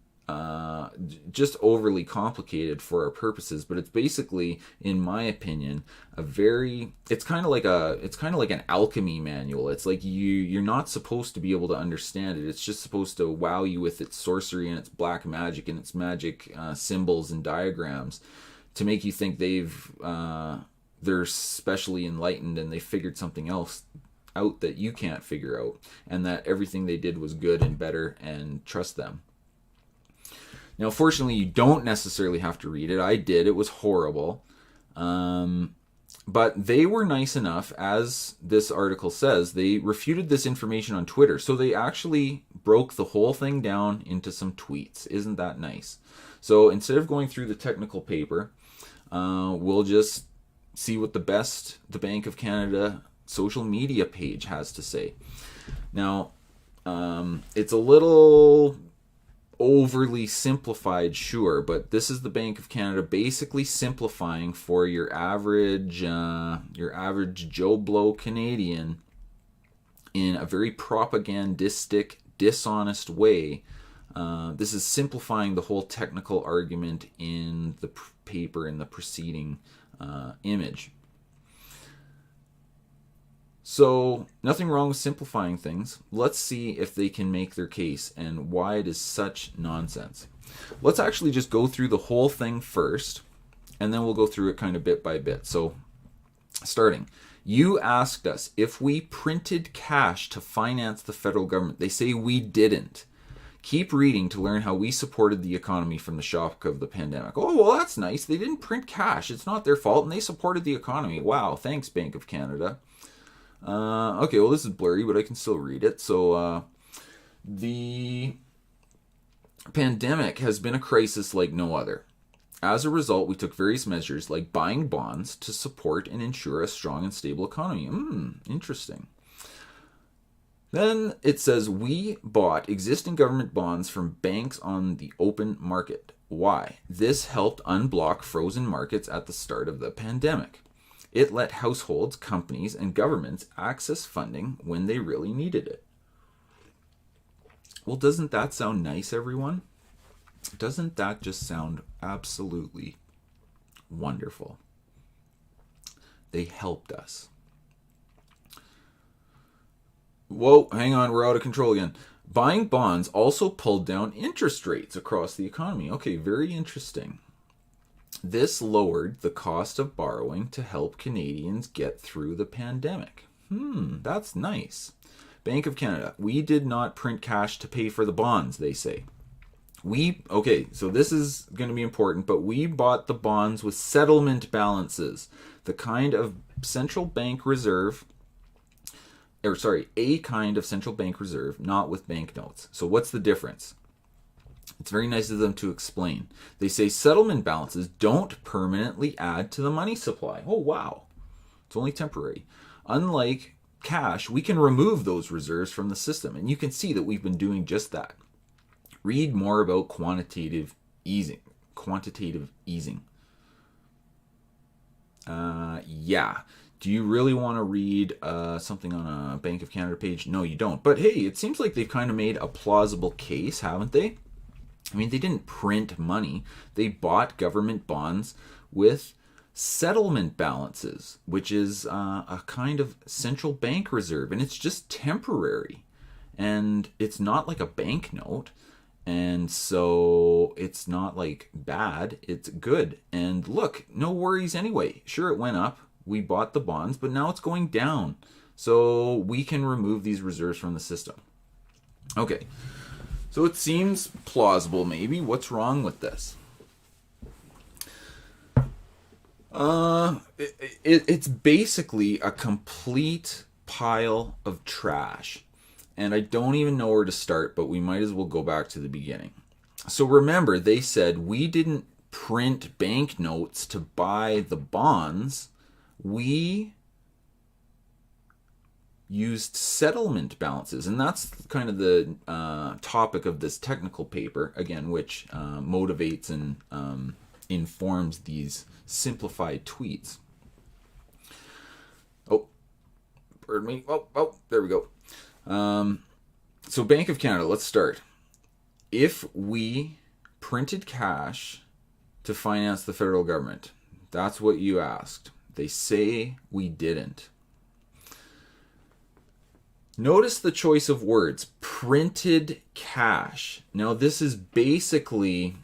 just overly complicated for our purposes, but it's basically, in my opinion, it's kind of like an alchemy manual. It's like you're not supposed to be able to understand it. It's just supposed to wow you with its sorcery and its black magic and its magic symbols and diagrams to make you think they're specially enlightened and they figured something else out that you can't figure out, and that everything they did was good and better, and trust them. Now, fortunately, you don't necessarily have to read it. I did. It was horrible. But they were nice enough, as this article says, they refuted this information on Twitter. So they actually broke the whole thing down into some tweets. Isn't that nice? So instead of going through the technical paper, we'll just see what the Bank of Canada social media page has to say. Now, it's a little overly simplified, sure, but this is the Bank of Canada basically simplifying for your average Joe Blow Canadian in a very propagandistic, dishonest way. This is simplifying the whole technical argument in the paper in the preceding image. So, nothing wrong with simplifying things. Let's see if they can make their case and why it is such nonsense. Let's actually just go through the whole thing first, and then we'll go through it kind of bit by bit. So, starting. You asked us if we printed cash to finance the federal government. They say we didn't. Keep reading to learn how we supported the economy from the shock of the pandemic. Oh, well, that's nice. They didn't print cash. It's not their fault, and they supported the economy. Wow, thanks, Bank of Canada. Okay, well, this is blurry, but I can still read it. So, the pandemic has been a crisis like no other. As a result, we took various measures like buying bonds to support and ensure a strong and stable economy. Interesting. Then it says we bought existing government bonds from banks on the open market. Why? This helped unblock frozen markets at the start of the pandemic. It let households, companies, and governments access funding when they really needed it. Well, doesn't that sound nice, everyone? Doesn't that just sound absolutely wonderful? They helped us. Whoa, hang on, we're out of control again. Buying bonds also pulled down interest rates across the economy. Okay, very interesting. This lowered the cost of borrowing to help Canadians get through the pandemic. That's nice. Bank of Canada, we did not print cash to pay for the bonds, they say. Okay, so this is going to be important, but we bought the bonds with settlement balances, the kind of central bank reserve, a kind of central bank reserve, not with banknotes. So what's the difference? It's very nice of them to explain. They say settlement balances don't permanently add to the money supply. Oh, wow. It's only temporary. Unlike cash, we can remove those reserves from the system, and you can see that we've been doing just that. Read more about quantitative easing. Yeah. Do you really want to read something on a Bank of Canada page? No, you don't. But hey, it seems like they've kind of made a plausible case, haven't they? I mean, they didn't print money. They bought government bonds with settlement balances, which is a kind of central bank reserve. And it's just temporary. And it's not like a banknote. And so it's not like bad. It's good. And look, no worries anyway. Sure, it went up. We bought the bonds, but now it's going down. So we can remove these reserves from the system. Okay. So it seems plausible, maybe. What's wrong with this? It's basically a complete pile of trash. And I don't even know where to start, but we might as well go back to the beginning. So remember, they said we didn't print banknotes to buy the bonds. We used settlement balances, and that's kind of the topic of this technical paper, again, which motivates and informs these simplified tweets. Oh, pardon me. Oh, there we go. So Bank of Canada, let's start. If we printed cash to finance the federal government, that's what you asked. They say we didn't. Notice the choice of words, printed cash. Now this is basically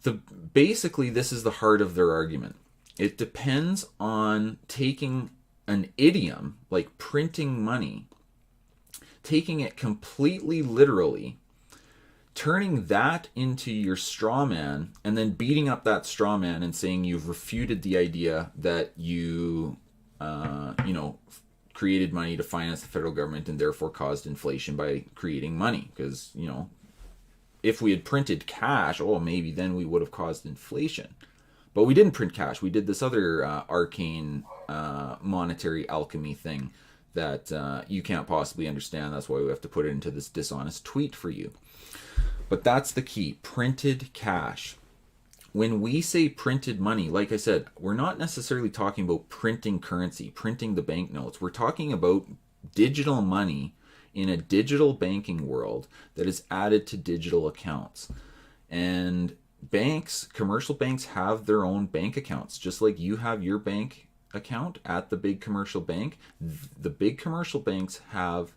this is the heart of their argument. It depends on taking an idiom like printing money, taking it completely literally turning that into your straw man and then beating up that straw man and saying you've refuted the idea that you created money to finance the federal government and therefore caused inflation by creating money. Because, if we had printed cash, maybe then we would have caused inflation. But we didn't print cash. We did this other arcane monetary alchemy thing that you can't possibly understand. That's why we have to put it into this dishonest tweet for you. But that's the key. Printed cash. When we say printed money, like I said, we're not necessarily talking about printing currency, printing the banknotes. We're talking about digital money in a digital banking world that is added to digital accounts. And banks, commercial banks, have their own bank accounts, just like you have your bank account at the big commercial bank. The big commercial banks have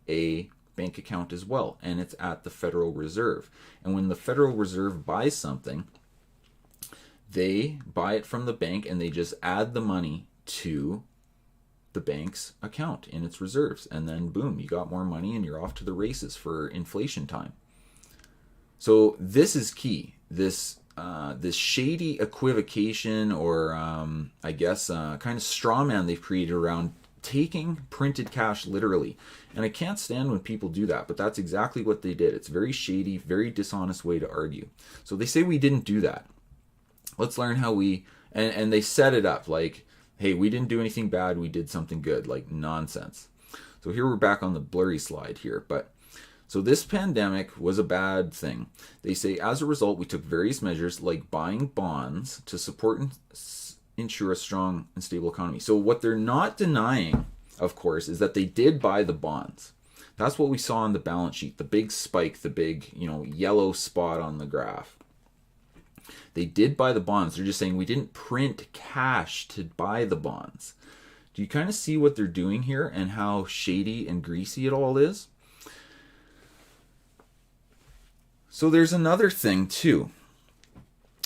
a bank account as well, and it's at the Federal Reserve. And when the Federal Reserve buys something, they buy it from the bank and they just add the money to the bank's account in its reserves. And then boom, you got more money and you're off to the races for inflation time. So this is key. This shady equivocation, or kind of straw man they've created around taking printed cash literally. And I can't stand when people do that, but that's exactly what they did. It's very shady, very dishonest way to argue. So they say we didn't do that. Let's learn how we, and they set it up like, hey, we didn't do anything bad, we did something good. Like, nonsense. So here we're back on the blurry slide here, but so this pandemic was a bad thing. They say, as a result, we took various measures like buying bonds to support and ensure a strong and stable economy. So what they're not denying, of course, is that they did buy the bonds. That's what we saw on the balance sheet, the big spike, the big, yellow spot on the graph. They did buy the bonds. They're just saying we didn't print cash to buy the bonds. Do you kind of see what they're doing here and how shady and greasy it all is? So there's another thing too.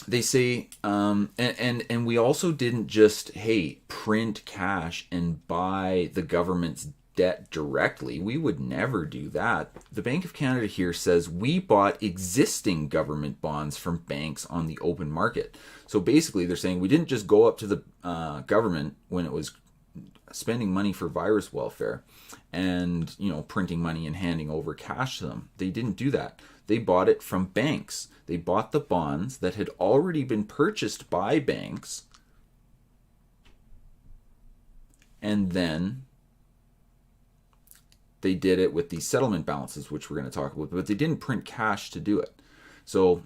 They say, and we also didn't just, print cash and buy the government's debt directly. We would never do that. The Bank of Canada here says we bought existing government bonds from banks on the open market. So basically they're saying we didn't just go up to the government when it was spending money for virus welfare and, printing money and handing over cash to them. They didn't do that. They bought it from banks. They bought the bonds that had already been purchased by banks, and then they did it with these settlement balances, which we're going to talk about, but they didn't print cash to do it. So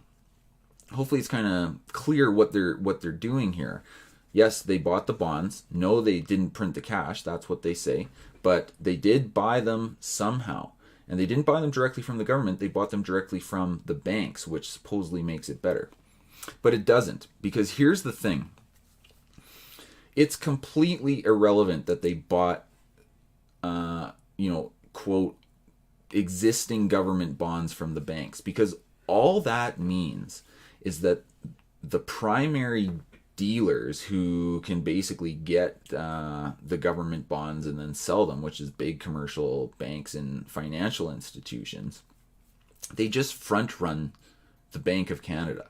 hopefully it's kind of clear what they're doing here. Yes, they bought the bonds. No, they didn't print the cash. That's what they say. But they did buy them somehow. And they didn't buy them directly from the government. They bought them directly from the banks, which supposedly makes it better. But it doesn't, because here's the thing. It's completely irrelevant that they bought, quote, existing government bonds from the banks, because all that means is that the primary dealers who can basically get the government bonds and then sell them, which is big commercial banks and financial institutions, they just front run the Bank of Canada.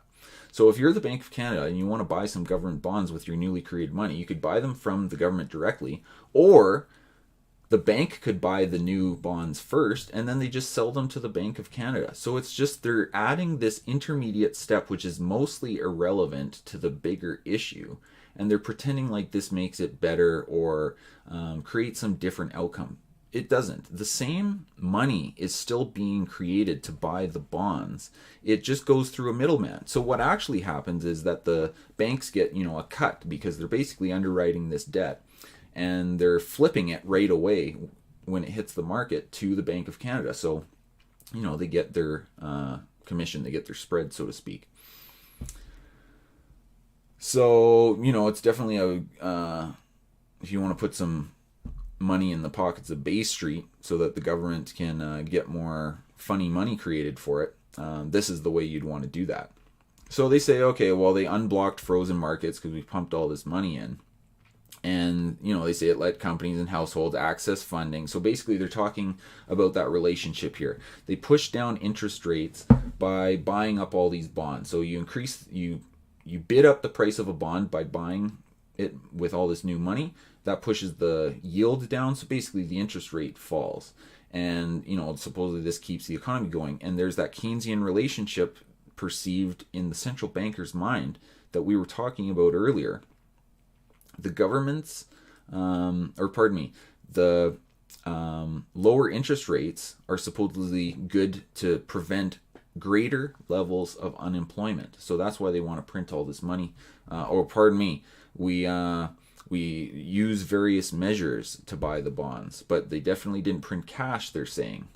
So if you're the Bank of Canada and you want to buy some government bonds with your newly created money, you could buy them from the government directly, or the bank could buy the new bonds first, and then they just sell them to the Bank of Canada. So it's just they're adding this intermediate step, which is mostly irrelevant to the bigger issue, and they're pretending like this makes it better or create some different outcome. It doesn't. The same money is still being created to buy the bonds. It just goes through a middleman. So what actually happens is that the banks get, a cut because they're basically underwriting this debt, and they're flipping it right away when it hits the market to the Bank of Canada. So, they get their commission, they get their spread, so to speak. So, it's definitely if you want to put some money in the pockets of Bay Street so that the government can get more funny money created for it, this is the way you'd want to do that. So they say, okay, well, they unblocked frozen markets because we pumped all this money in. And, they say it let companies and households access funding. So basically, they're talking about that relationship here. They push down interest rates by buying up all these bonds. So you bid up the price of a bond by buying it with all this new money. That pushes the yield down. So basically, the interest rate falls. And, supposedly this keeps the economy going. And there's that Keynesian relationship perceived in the central banker's mind that we were talking about earlier. The government's, the lower interest rates are supposedly good to prevent greater levels of unemployment. So that's why they want to print all this money. We use various measures to buy the bonds, but they definitely didn't print cash, they're saying.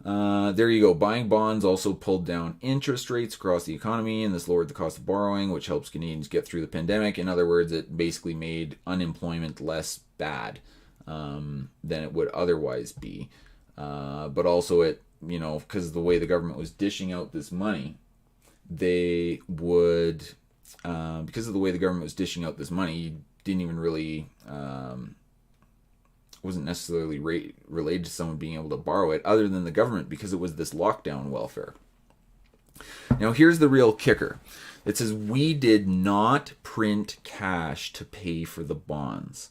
There you go. Buying bonds also pulled down interest rates across the economy, and this lowered the cost of borrowing, which helps Canadians get through the pandemic. In other words, it basically made unemployment less bad than it would otherwise be. But also it, because of the way the government was dishing out this money, you didn't even really... wasn't necessarily related to someone being able to borrow it other than the government, because it was this lockdown welfare. Now here's the real kicker. It says we did not print cash to pay for the bonds.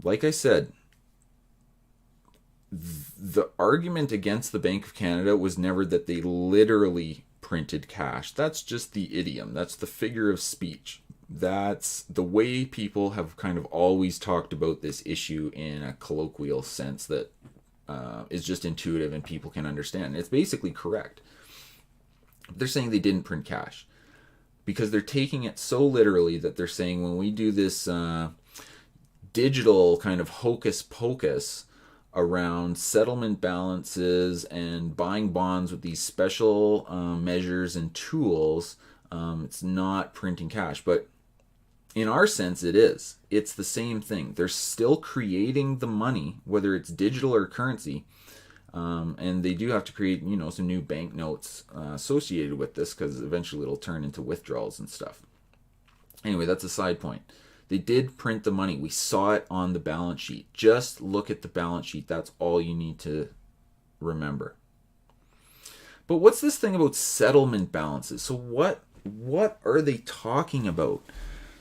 Like I said, the argument against the Bank of Canada was never that they literally printed cash. That's just the idiom. That's the figure of speech. That's the way people have kind of always talked about this issue in a colloquial sense that is just intuitive and people can understand. It's basically correct. They're saying they didn't print cash because they're taking it so literally that they're saying when we do this digital kind of hocus pocus around settlement balances and buying bonds with these special measures and tools, it's not printing cash. But in our sense, it is. It's the same thing. They're still creating the money, whether it's digital or currency, and they do have to create, some new banknotes associated with this because eventually it'll turn into withdrawals and stuff. Anyway, that's a side point. They did print the money. We saw it on the balance sheet. Just look at the balance sheet. That's all you need to remember. But what's this thing about settlement balances? So what are they talking about?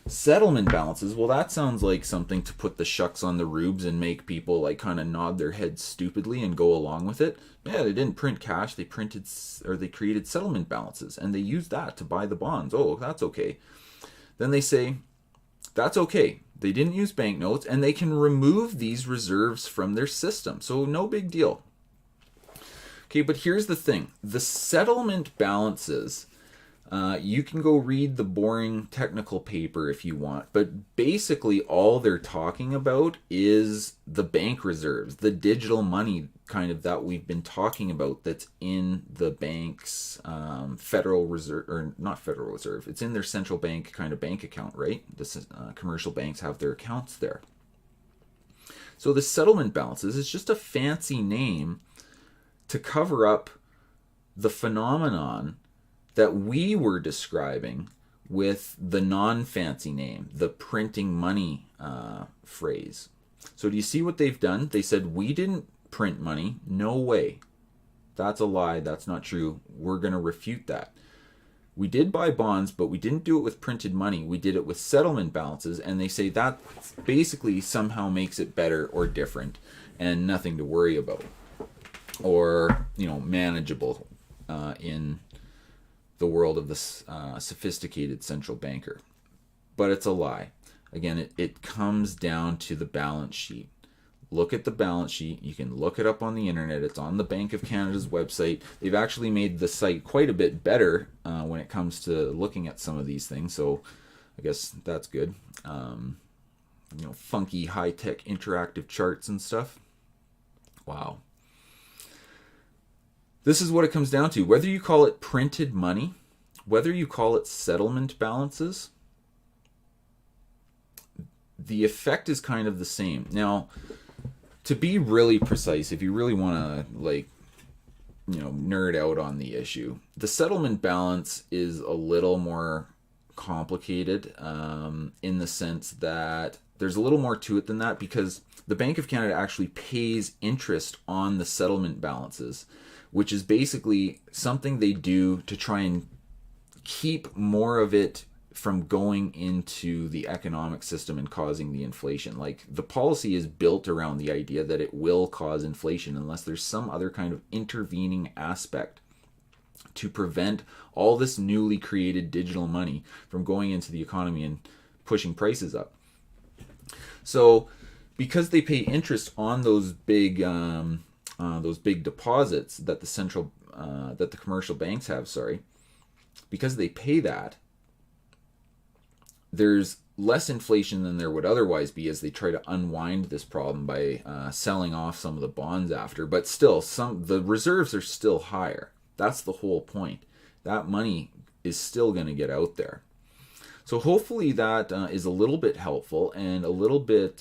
Settlement balances, well, that sounds like something to put the shucks on the rubes and make people like kind of nod their heads stupidly and go along with it. Yeah, they didn't print cash. They created settlement balances and they used that to buy the bonds. Oh, that's okay. Then they say, that's okay. They didn't use banknotes and they can remove these reserves from their system. So no big deal. Okay, but here's the thing. The settlement balances, you can go read the boring technical paper if you want, but basically all they're talking about is the bank reserves, the digital money kind of that we've been talking about that's in the bank's Federal Reserve, or not Federal Reserve, it's in their central bank kind of bank account, right? The commercial banks have their accounts there. So the settlement balances is just a fancy name to cover up the phenomenon that we were describing with the non-fancy name, the printing money phrase. So do you see what they've done? They said, we didn't print money. No way. That's a lie. That's not true. We're going to refute that. We did buy bonds, but we didn't do it with printed money. We did it with settlement balances, and they say that basically somehow makes it better or different and nothing to worry about or, manageable in the world of this sophisticated central banker. But it's a lie. Again, it comes down to the balance sheet. Look at the balance sheet. You can look it up on the internet. It's on the Bank of Canada's website. They've actually made the site quite a bit better when it comes to looking at some of these things. So I guess that's good. Funky, high-tech, interactive charts and stuff. Wow. This is what it comes down to. Whether you call it printed money, whether you call it settlement balances, the effect is kind of the same. Now, to be really precise, if you really want to, nerd out on the issue, the settlement balance is a little more complicated in the sense that there's a little more to it than that, because the Bank of Canada actually pays interest on the settlement balances, which is basically something they do to try and keep more of it from going into the economic system and causing the inflation. Like, the policy is built around the idea that it will cause inflation unless there's some other kind of intervening aspect to prevent all this newly created digital money from going into the economy and pushing prices up. So because they pay interest on those big deposits that the commercial banks have, because they pay that, there's less inflation than there would otherwise be, as they try to unwind this problem by selling off some of the bonds after. But still, the reserves are still higher. That's the whole point. That money is still going to get out there. So hopefully that is a little bit helpful and a little bit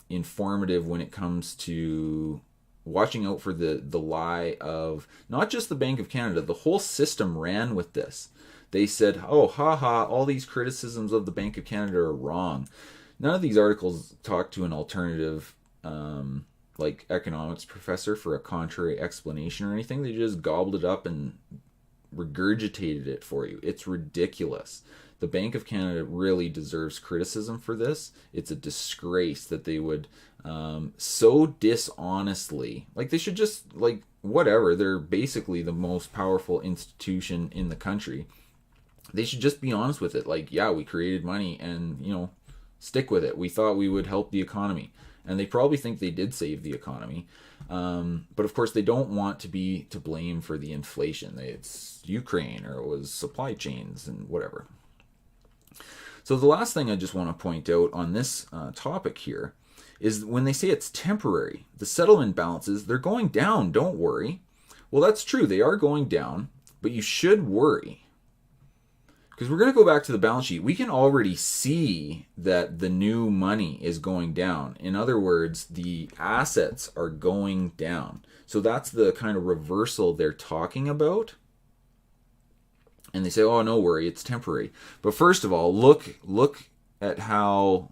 informative when it comes to watching out for the lie of not just the Bank of Canada. The whole system ran with this. They said, oh, all these criticisms of the Bank of Canada are wrong. None of these articles talk to an alternative like economics professor for a contrary explanation or anything. They just gobbled it up and regurgitated it for you. It's ridiculous. The Bank of Canada really deserves criticism for this. It's a disgrace that they would so dishonestly, like, they should just, like, whatever, they're basically the most powerful institution in the country. They should just be honest with it. Like, yeah, we created money and, stick with it. We thought we would help the economy. And they probably think they did save the economy. But of course, they don't want to be to blame for the inflation. It's Ukraine, or it was supply chains and whatever. So the last thing I just want to point out on this topic here is when they say it's temporary, the settlement balances, they're going down. Don't worry. Well, that's true. They are going down, but you should worry. Because we're going to go back to the balance sheet. We can already see that the new money is going down. In other words, the assets are going down. So that's the kind of reversal they're talking about. And they say, oh, no worry, it's temporary. But first of all, look at how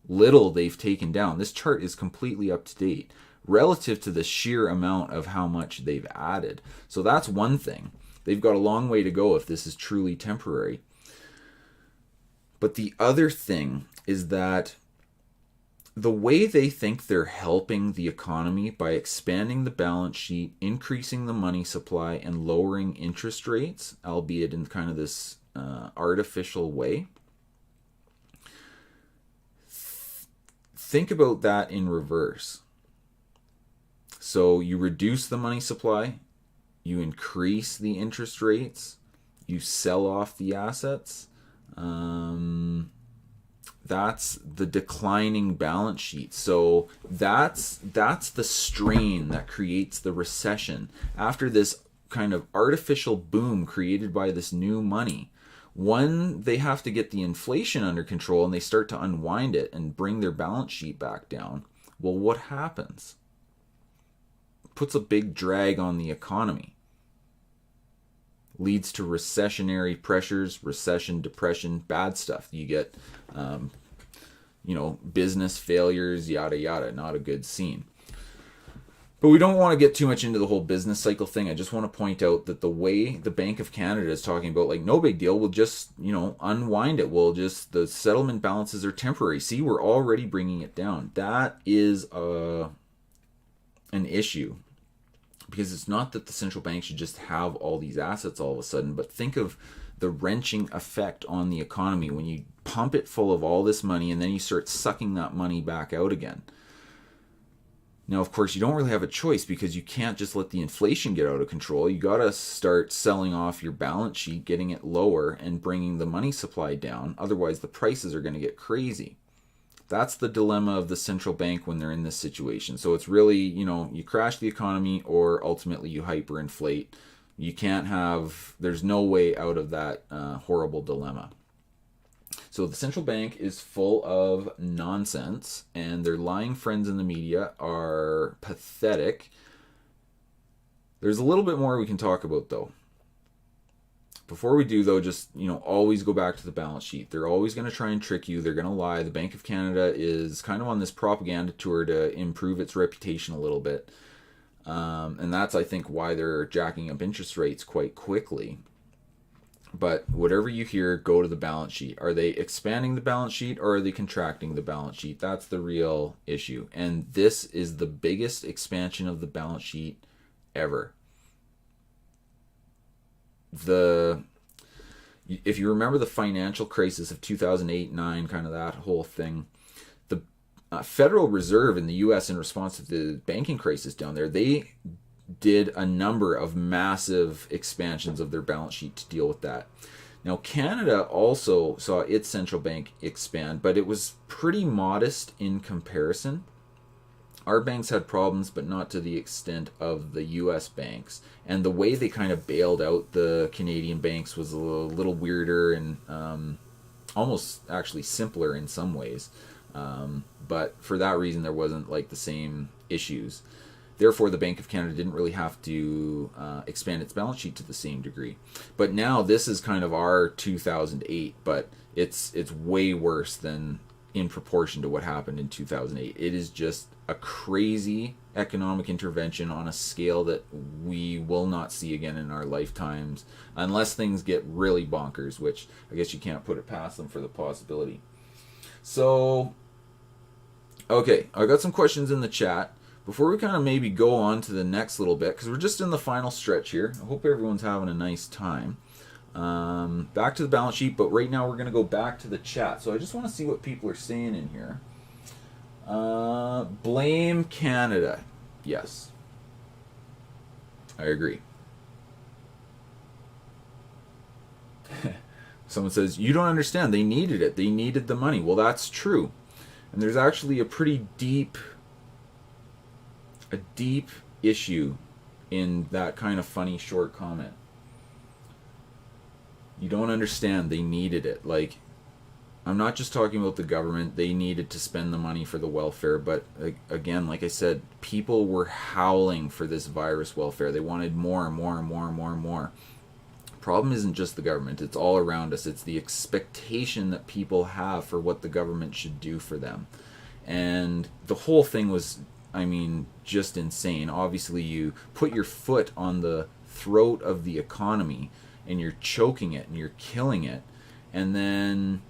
little they've taken down. This chart is completely up to date relative to the sheer amount of how much they've added. So that's one thing. They've got a long way to go if this is truly temporary. But the other thing is that the way they think they're helping the economy by expanding the balance sheet, increasing the money supply, and lowering interest rates, albeit in kind of this artificial way, think about that in reverse. So you reduce the money supply, you increase the interest rates, you sell off the assets. That's the declining balance sheet. So that's the strain that creates the recession. After this kind of artificial boom created by this new money, when they have to get the inflation under control and they start to unwind it and bring their balance sheet back down, well, what happens? Puts a big drag on the economy. Leads to recessionary pressures, recession, depression, bad stuff. You get, business failures, yada, yada. Not a good scene. But we don't want to get too much into the whole business cycle thing. I just want to point out that the way the Bank of Canada is talking about, like, no big deal, we'll just, unwind it. The settlement balances are temporary. See, we're already bringing it down. That is an issue. Because it's not that the central bank should just have all these assets all of a sudden, but think of the wrenching effect on the economy when you pump it full of all this money and then you start sucking that money back out again. Now, of course, you don't really have a choice because you can't just let the inflation get out of control. You got to start selling off your balance sheet, getting it lower, and bringing the money supply down. Otherwise, the prices are going to get crazy. That's the dilemma of the central bank when they're in this situation. So it's really, you crash the economy or ultimately you hyperinflate. There's no way out of that horrible dilemma. So the central bank is full of nonsense, and their lying friends in the media are pathetic. There's a little bit more we can talk about, though. Before we do, though, just, always go back to the balance sheet. They're always going to try and trick you. They're going to lie. The Bank of Canada is kind of on this propaganda tour to improve its reputation a little bit. And that's, I think, why they're jacking up interest rates quite quickly. But whatever you hear, go to the balance sheet. Are they expanding the balance sheet or are they contracting the balance sheet? That's the real issue. And this is the biggest expansion of the balance sheet ever. If you remember the financial crisis of 2008-9, kind of that whole thing, the Federal Reserve in the U.S. in response to the banking crisis down there, they did a number of massive expansions of their balance sheet to deal with that. Now, Canada also saw its central bank expand, but it was pretty modest in comparison. Our banks had problems, but not to the extent of the U.S. banks. And the way they kind of bailed out the Canadian banks was a little weirder and almost actually simpler in some ways. But for that reason, there wasn't like the same issues. Therefore, the Bank of Canada didn't really have to expand its balance sheet to the same degree. But now this is kind of our 2008, but it's way worse than in proportion to what happened in 2008. It is just a crazy economic intervention on a scale that we will not see again in our lifetimes unless things get really bonkers, which I guess you can't put it past them for the possibility. So, okay, I got some questions in the chat. Before we kind of maybe go on to the next little bit, because we're just in the final stretch here. I hope everyone's having a nice time. Back to the balance sheet, but right now we're going to go back to the chat. So I just want to see what people are saying in here. Blame Canada. Yes. I agree. Someone says, you don't understand. They needed it. They needed the money. Well, that's true. And there's actually a pretty deep issue in that kind of funny short comment. You don't understand. They needed it. Like, I'm not just talking about the government. They needed to spend the money for the welfare. But again, like I said, people were howling for this virus welfare. They wanted more and more and more and more and more. Problem isn't just the government. It's all around us. It's the expectation that people have for what the government should do for them. And the whole thing was, I mean, just insane. Obviously, you put your foot on the throat of the economy and you're choking it and you're killing it, and then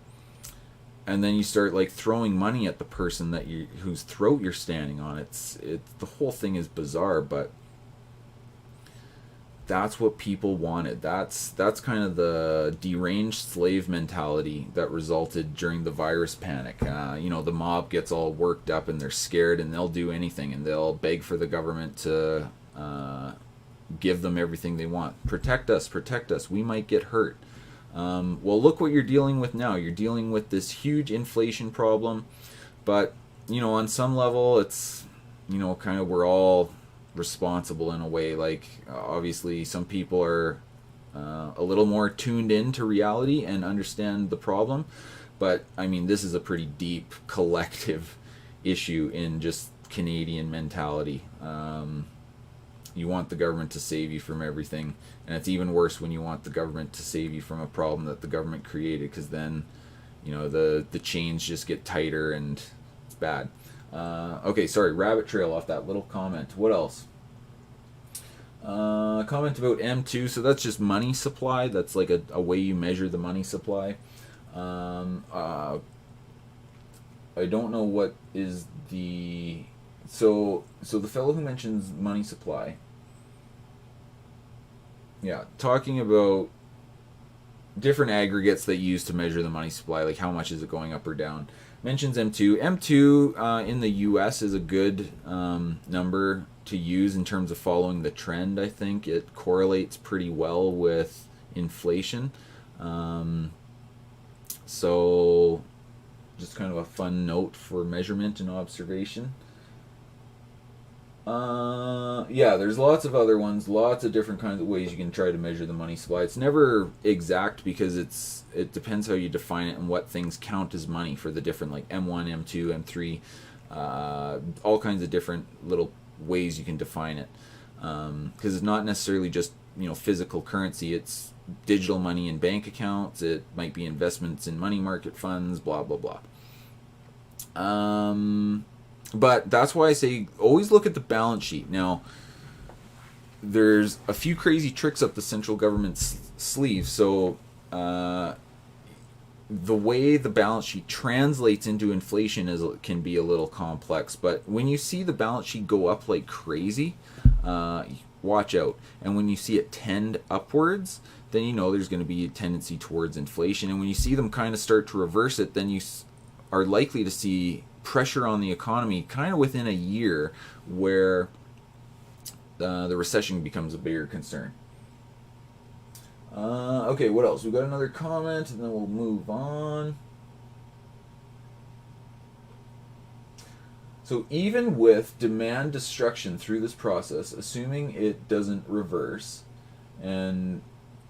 you start like throwing money at the person that whose throat you're standing on. It's the whole thing is bizarre, but that's what people wanted. That's kind of the deranged slave mentality that resulted during the virus panic. The mob gets all worked up and they're scared and they'll do anything and they'll beg for the government to give them everything they want. Protect us, we might get hurt. Well, look what you're dealing with now. You're dealing with this huge inflation problem, but on some level it's kind of we're all responsible in a way. Like, obviously some people are a little more tuned in to reality and understand the problem, but I mean, this is a pretty deep collective issue in just Canadian mentality. You want the government to save you from everything, and it's even worse when you want the government to save you from a problem that the government created, because then the chains just get tighter and it's bad. Okay, sorry, rabbit trail off that little comment. What else? Comment about M2. So that's just money supply. That's like a way you measure the money supply. I don't know what is the... So the fellow who mentions money supply, yeah, talking about different aggregates that you use to measure the money supply, like how much is it going up or down. Mentions M2. M2 in the US is a good number to use in terms of following the trend. I think it correlates pretty well with inflation. So just kind of a fun note for measurement and observation. Yeah, there's lots of other ones, lots of different kinds of ways you can try to measure the money supply. It's never exact because it depends how you define it and what things count as money for the different, like M1, M2, M3, all kinds of different little ways you can define it. Because it's not necessarily just physical currency. It's digital money in bank accounts. It might be investments in money market funds, blah, blah, blah. But that's why I say always look at the balance sheet. Now, there's a few crazy tricks up the central government's sleeve. So the way the balance sheet translates into inflation can be a little complex. But when you see the balance sheet go up like crazy, watch out. And when you see it tend upwards, then you know there's going to be a tendency towards inflation. And when you see them kind of start to reverse it, then you are likely to see pressure on the economy kind of within a year, where the recession becomes a bigger concern. Okay, what else? We've got another comment, and then we'll move on. So even with demand destruction through this process, assuming it doesn't reverse, and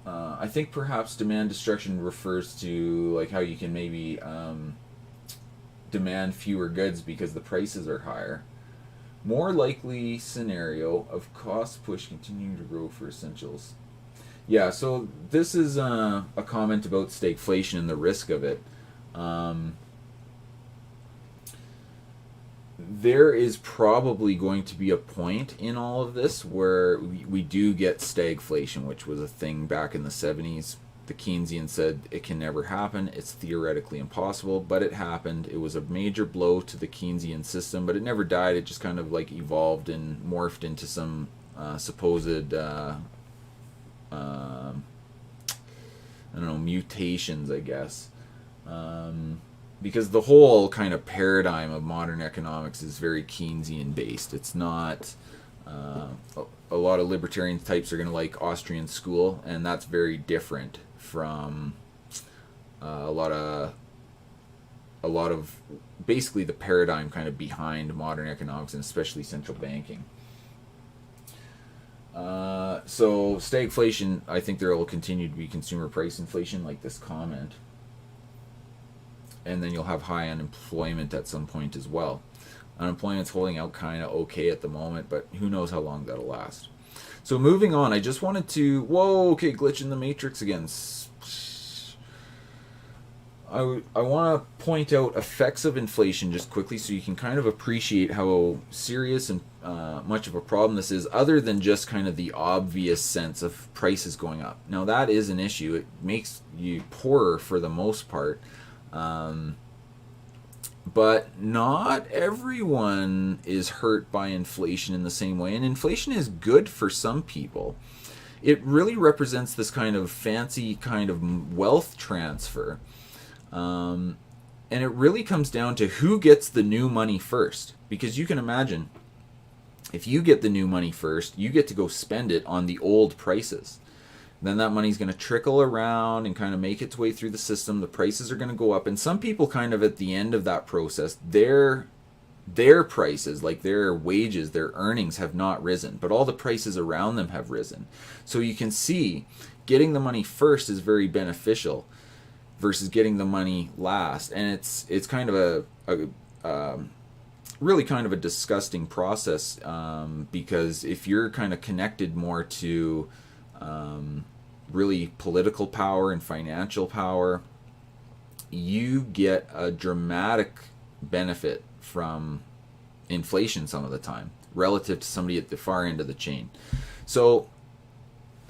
I think perhaps demand destruction refers to like how you can maybe demand fewer goods because the prices are higher. More likely scenario of cost push continuing to grow for essentials. Yeah, so this is a comment about stagflation and the risk of it. There is probably going to be a point in all of this where we do get stagflation, which was a thing back in the 70s. The Keynesians said it can never happen. It's theoretically impossible, but it happened. It was a major blow to the Keynesian system, but it never died. It just kind of like evolved and morphed into some supposed I don't know, mutations, I guess. Because the whole kind of paradigm of modern economics is very Keynesian based. It's not a lot of libertarian types are going to like Austrian school, and that's very different from a lot of basically the paradigm kind of behind modern economics, and especially central banking. So stagflation, I think there will continue to be consumer price inflation, like this comment. And then you'll have high unemployment at some point as well. Unemployment's holding out kind of okay at the moment, but who knows how long that'll last. So moving on, I just wanted to... Whoa, okay, glitch in the matrix again. I want to point out effects of inflation just quickly so you can kind of appreciate how serious and much of a problem this is, other than just kind of the obvious sense of prices going up. Now that is an issue. It makes you poorer for the most part. But not everyone is hurt by inflation in the same way. And inflation is good for some people. It really represents this kind of fancy kind of wealth transfer. And it really comes down to who gets the new money first. Because you can imagine, if you get the new money first, you get to go spend it on the old prices. Then that money's going to trickle around and kind of make its way through the system. The prices are going to go up. And some people kind of at the end of that process, their prices, like their wages, their earnings have not risen. But all the prices around them have risen. So you can see getting the money first is very beneficial versus getting the money last. And it's kind of a really kind of a disgusting process, because if you're kind of connected more to really political power and financial power, you get a dramatic benefit from inflation some of the time relative to somebody at the far end of the chain. So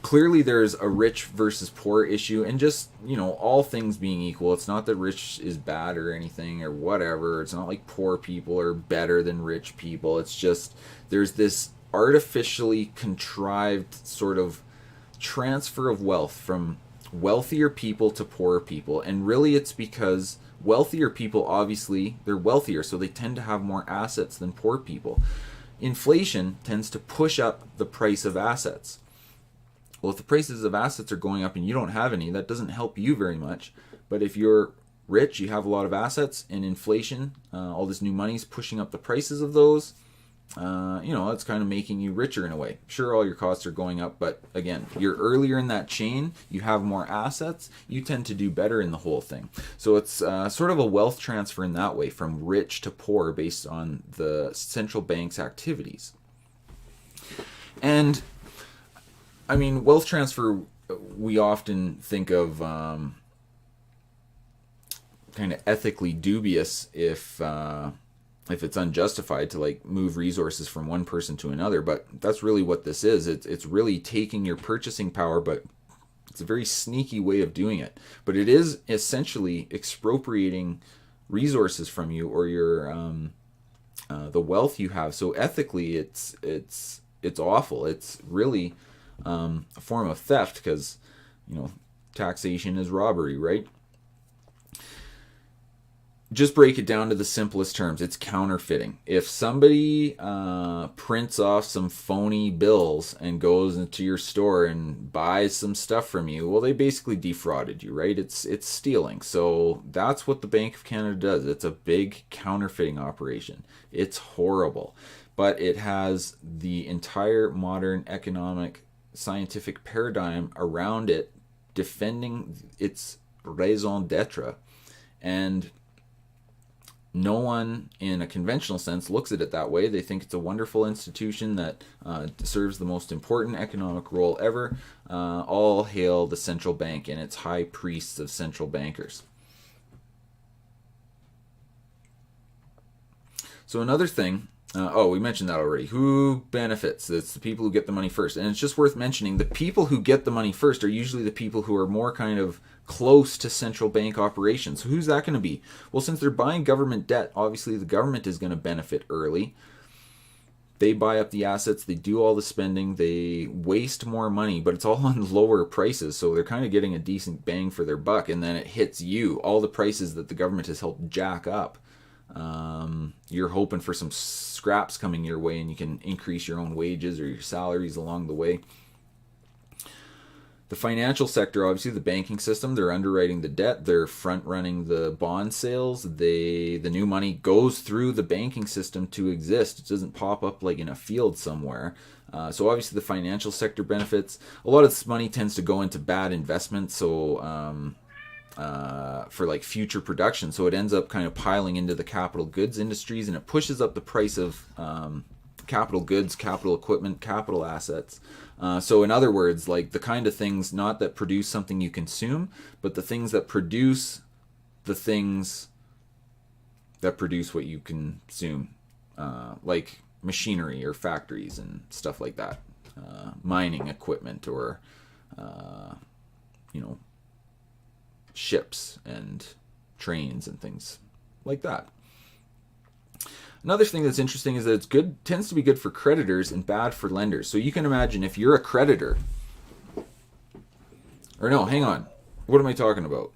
clearly there's a rich versus poor issue, and just, all things being equal, it's not that rich is bad or anything or whatever. It's not like poor people are better than rich people. It's just there's this artificially contrived sort of transfer of wealth from wealthier people to poorer people. And really it's because wealthier people, obviously they're wealthier, so they tend to have more assets than poor people. Inflation tends to push up the price of assets. Well, if the prices of assets are going up and you don't have any, that doesn't help you very much. But if you're rich, you have a lot of assets, and inflation, all this new money is pushing up the prices of those. It's kind of making you richer in a way. Sure, all your costs are going up, but again, you're earlier in that chain, you have more assets, you tend to do better in the whole thing. So it's sort of a wealth transfer in that way, from rich to poor based on the central bank's activities. And I mean, wealth transfer, we often think of kind of ethically dubious if it's unjustified to like move resources from one person to another. But that's really what this is. It's really taking your purchasing power, but it's a very sneaky way of doing it. But it is essentially expropriating resources from you, or your the wealth you have. So ethically, it's awful. It's really a form of theft, because taxation is robbery, right? Just break it down to the simplest terms. It's counterfeiting. If somebody prints off some phony bills and goes into your store and buys some stuff from you, well, they basically defrauded you, right? It's stealing. So that's what the Bank of Canada does. It's a big counterfeiting operation. It's horrible. But it has the entire modern economic scientific paradigm around it, defending its raison d'etre. And no one in a conventional sense looks at it that way. They think it's a wonderful institution that serves the most important economic role ever. All hail the central bank and its high priests of central bankers. So another thing, we mentioned that already. Who benefits? It's the people who get the money first. And it's just worth mentioning, the people who get the money first are usually the people who are more kind of close to central bank operations. So who's that going to be? Well, since they're buying government debt, obviously the government is going to benefit early. They buy up the assets, they do all the spending, they waste more money, but it's all on lower prices, so they're kind of getting a decent bang for their buck, and then it hits you. All the prices that the government has helped jack up. You're hoping for some scraps coming your way, and you can increase your own wages or your salaries along the way. The financial sector, obviously the banking system, they're underwriting the debt, they're front-running the bond sales. The new money goes through the banking system to exist. It doesn't pop up like in a field somewhere. So obviously the financial sector benefits. A lot of this money tends to go into bad investments, so for like future production. So it ends up kind of piling into the capital goods industries, and it pushes up the price of capital goods, capital equipment, capital assets. So in other words, like the kind of things not that produce something you consume, but the things that produce the things that produce what you consume, like machinery or factories and stuff like that, mining equipment, or ships and trains and things like that. Another thing that's interesting is that it's good, tends to be good for creditors and bad for lenders. So you can imagine if you're a creditor, or no, hang on, what am I talking about?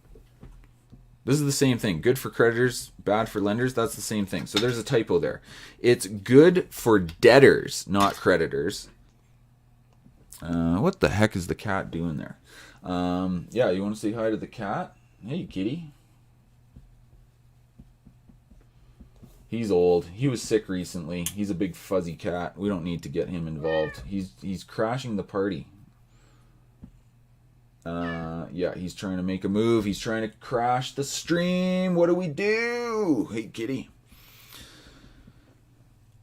This is the same thing. Good for creditors, bad for lenders. That's the same thing. So there's a typo there. It's good for debtors, not creditors. What the heck is the cat doing there? Yeah, you want to say hi to the cat? Hey, kitty. He's old. He was sick recently. He's a big fuzzy cat. We don't need to get him involved. He's crashing the party. Yeah, he's trying to make a move. He's trying to crash the stream. What do we do? Hey, kitty.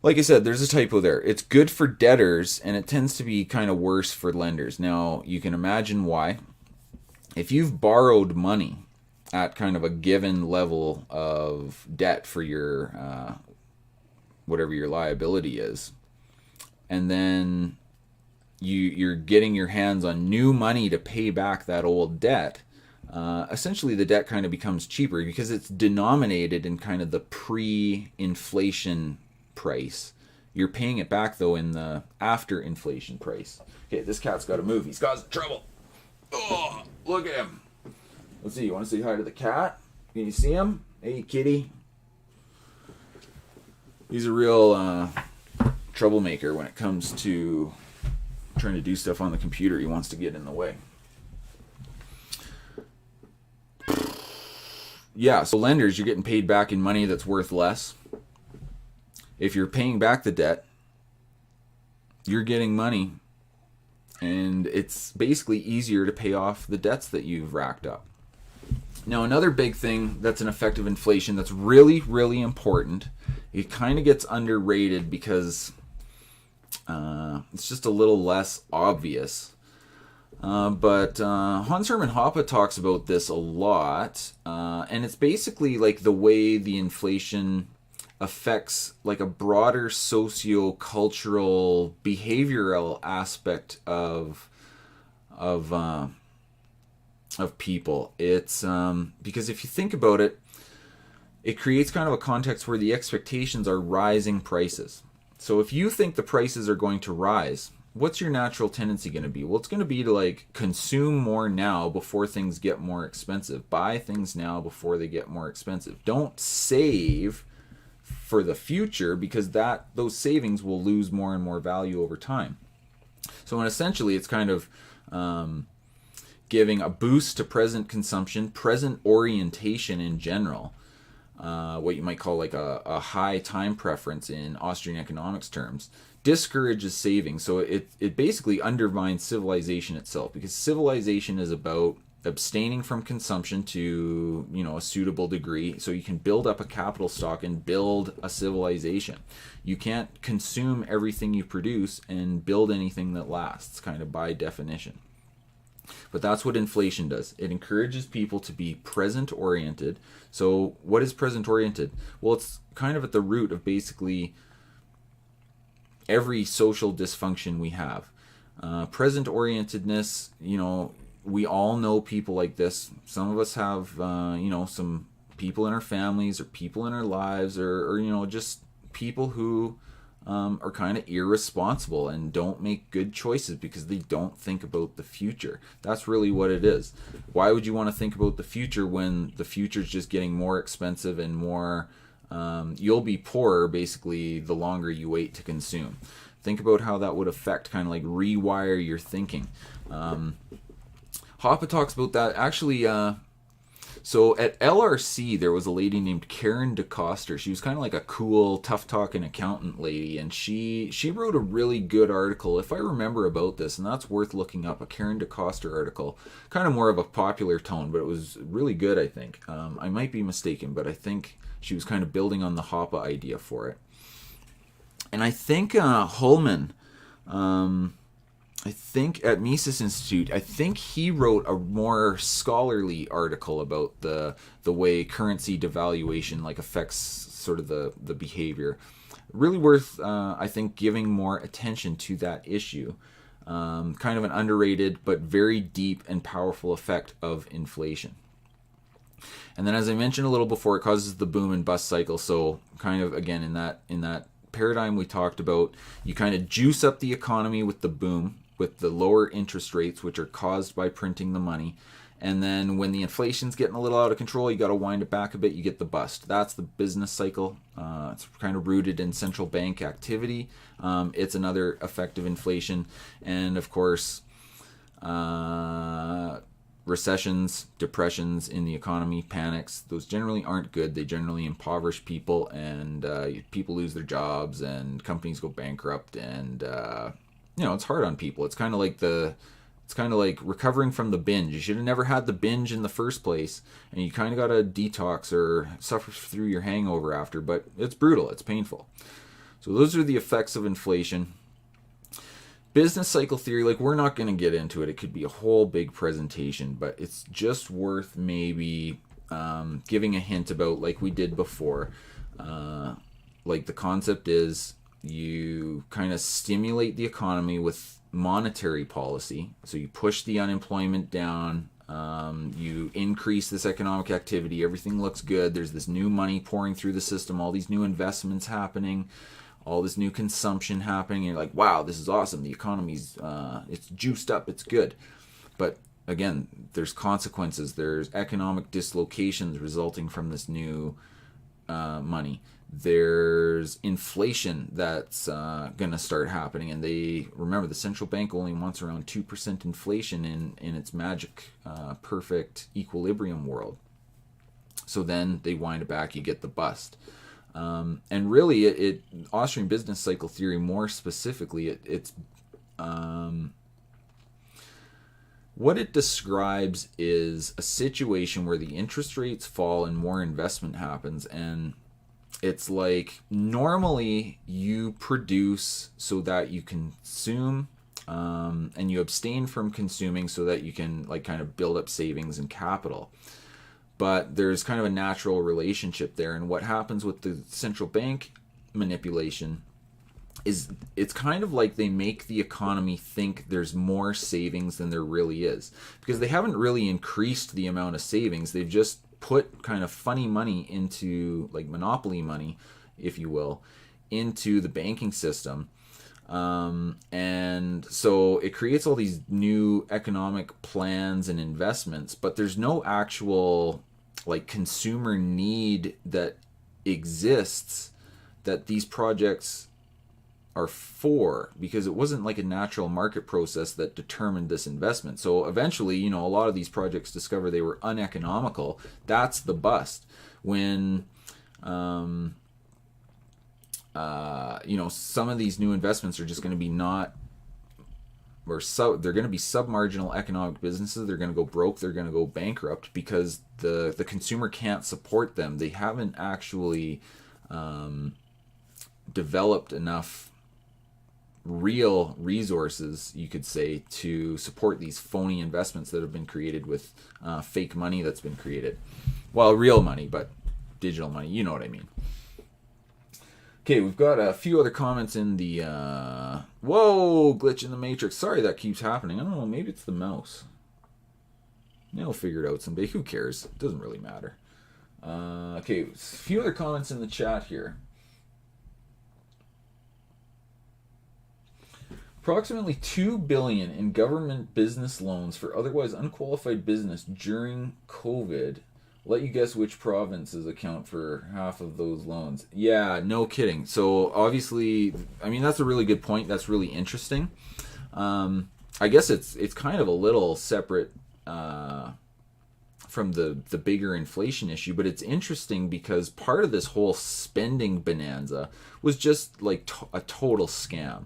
Like I said, there's a typo there. It's good for debtors, and it tends to be kind of worse for lenders. Now, you can imagine why. If you've borrowed money at kind of a given level of debt for your whatever your liability is, and then you're getting your hands on new money to pay back that old debt, essentially the debt kind of becomes cheaper because it's denominated in kind of the pre-inflation price. You're paying it back though in the after inflation price. Okay, this cat's got to move. He's causing trouble. Oh, look at him. Let's see, you want to say hi to the cat? Can you see him? Hey, kitty. He's a real troublemaker when it comes to trying to do stuff on the computer. He wants to get in the way. Yeah, so lenders, you're getting paid back in money that's worth less. If you're paying back the debt, you're getting money, and it's basically easier to pay off the debts that you've racked up. Now, another big thing that's an effect of inflation that's really, really important, it kind of gets underrated because it's just a little less obvious. But Hans Hermann Hoppe talks about this a lot, and it's basically like the way the inflation affects like a broader socio-cultural behavioral aspect of people. It's because if you think about it, it creates kind of a context where the expectations are rising prices. So if you think the prices are going to rise, what's your natural tendency going to be? Well, it's going to be to like consume more now before things get more expensive. Buy things now before they get more expensive. Don't save for the future, because those savings will lose more and more value over time. So essentially, it's kind of giving a boost to present consumption, present orientation in general. What you might call like a high time preference in Austrian economics terms, discourages saving. So it basically undermines civilization itself, because civilization is about abstaining from consumption to a suitable degree, so you can build up a capital stock and build a civilization. You can't consume everything you produce and build anything that lasts, kind of by definition. But that's what inflation does. It encourages people to be present oriented. So what is present oriented? Well, it's kind of at the root of basically every social dysfunction we have. Present orientedness, we all know people like this. Some of us have, some people in our families or people in our lives or just people who are kind of irresponsible and don't make good choices because they don't think about the future. That's really what it is. Why would you want to think about the future when the future is just getting more expensive and more, you'll be poorer basically the longer you wait to consume. Think about how that would affect, kind of like rewire your thinking. Hoppe talks about that. Actually, so at LRC, there was a lady named Karen DeCoster. She was kind of like a cool, tough-talking accountant lady, and she wrote a really good article, if I remember about this, and that's worth looking up, a Karen DeCoster article. Kind of more of a popular tone, but it was really good, I think. I might be mistaken, but I think she was kind of building on the Hoppe idea for it. And I think Holman... I think at Mises Institute, I think he wrote a more scholarly article about the way currency devaluation like affects sort of the behavior. Really worth, I think, giving more attention to that issue. Kind of an underrated but very deep and powerful effect of inflation. And then, as I mentioned a little before, it causes the boom and bust cycle. So kind of, again, in that paradigm we talked about, you kind of juice up the economy with the boom, with the lower interest rates, which are caused by printing the money. And then when the inflation's getting a little out of control, you got to wind it back a bit, you get the bust. That's the business cycle. It's kind of rooted in central bank activity. It's another effect of inflation. And of course, recessions, depressions in the economy, panics, those generally aren't good. They generally impoverish people, and people lose their jobs, and companies go bankrupt, and it's hard on people. It's kind of like recovering from the binge. You should have never had the binge in the first place, and you kind of got to detox or suffer through your hangover after, but it's brutal. It's painful. So those are the effects of inflation. Business cycle theory, like, we're not going to get into it. It could be a whole big presentation, but it's just worth maybe giving a hint about, like we did before. Like, the concept is you kind of stimulate the economy with monetary policy. So you push the unemployment down, you increase this economic activity, everything looks good, there's this new money pouring through the system, all these new investments happening, all this new consumption happening, and you're like, wow, this is awesome, the economy's it's juiced up, it's good. But again, there's consequences, there's economic dislocations resulting from this new money. There's inflation that's going to start happening, and remember, the central bank only wants around 2% inflation in its magic perfect equilibrium world. So then they wind it back, you get the bust. And really, Austrian business cycle theory, more specifically, it's what it describes is a situation where the interest rates fall and more investment happens, and it's like normally you produce so that you consume, and you abstain from consuming so that you can like kind of build up savings and capital. But there's kind of a natural relationship there, and what happens with the central bank manipulation is it's kind of like they make the economy think there's more savings than there really is, because they haven't really increased the amount of savings. They've just put kind of funny money into, like monopoly money, if you will, into the banking system. And so it creates all these new economic plans and investments, but there's no actual like consumer need that exists that these projects are for, because it wasn't like a natural market process that determined this investment. So eventually, you know, a lot of these projects discover they were uneconomical. That's the bust. When you know, some of these new investments are just going to be not, or they're going to be submarginal economic businesses. They're going to go broke. They're going to go bankrupt because the consumer can't support them. They haven't actually developed enough real resources, you could say, to support these phony investments that have been created with fake money that's been created. Well, real money, but digital money. You know what I mean. Okay, we've got a few other comments in the... Whoa, glitch in the matrix. Sorry that keeps happening. I don't know, maybe it's the mouse. I'll figure it out someday. Who cares? It doesn't really matter. Okay, a few other comments in the chat here. Approximately $2 billion in government business loans for otherwise unqualified business during COVID. Let you guess which provinces account for half of those loans. Yeah, no kidding. So obviously, I mean, that's a really good point. That's really interesting. I guess it's kind of a little separate from the bigger inflation issue, but it's interesting because part of this whole spending bonanza was just like a total scam.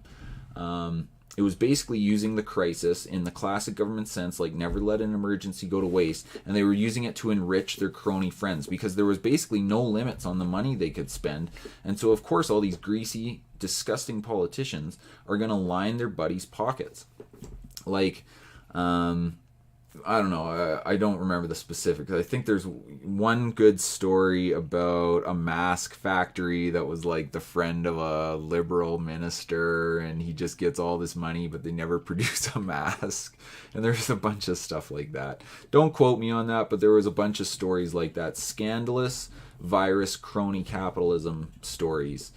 It was basically using the crisis in the classic government sense, like never let an emergency go to waste, and they were using it to enrich their crony friends because there was basically no limits on the money they could spend. And so, of course, all these greasy, disgusting politicians are going to line their buddies' pockets. Like, I don't know. I don't remember the specifics. I think there's one good story about a mask factory that was like the friend of a liberal minister, and he just gets all this money, but they never produce a mask. And there's a bunch of stuff like that. Don't quote me on that, but there was a bunch of stories like that. Scandalous virus crony capitalism stories.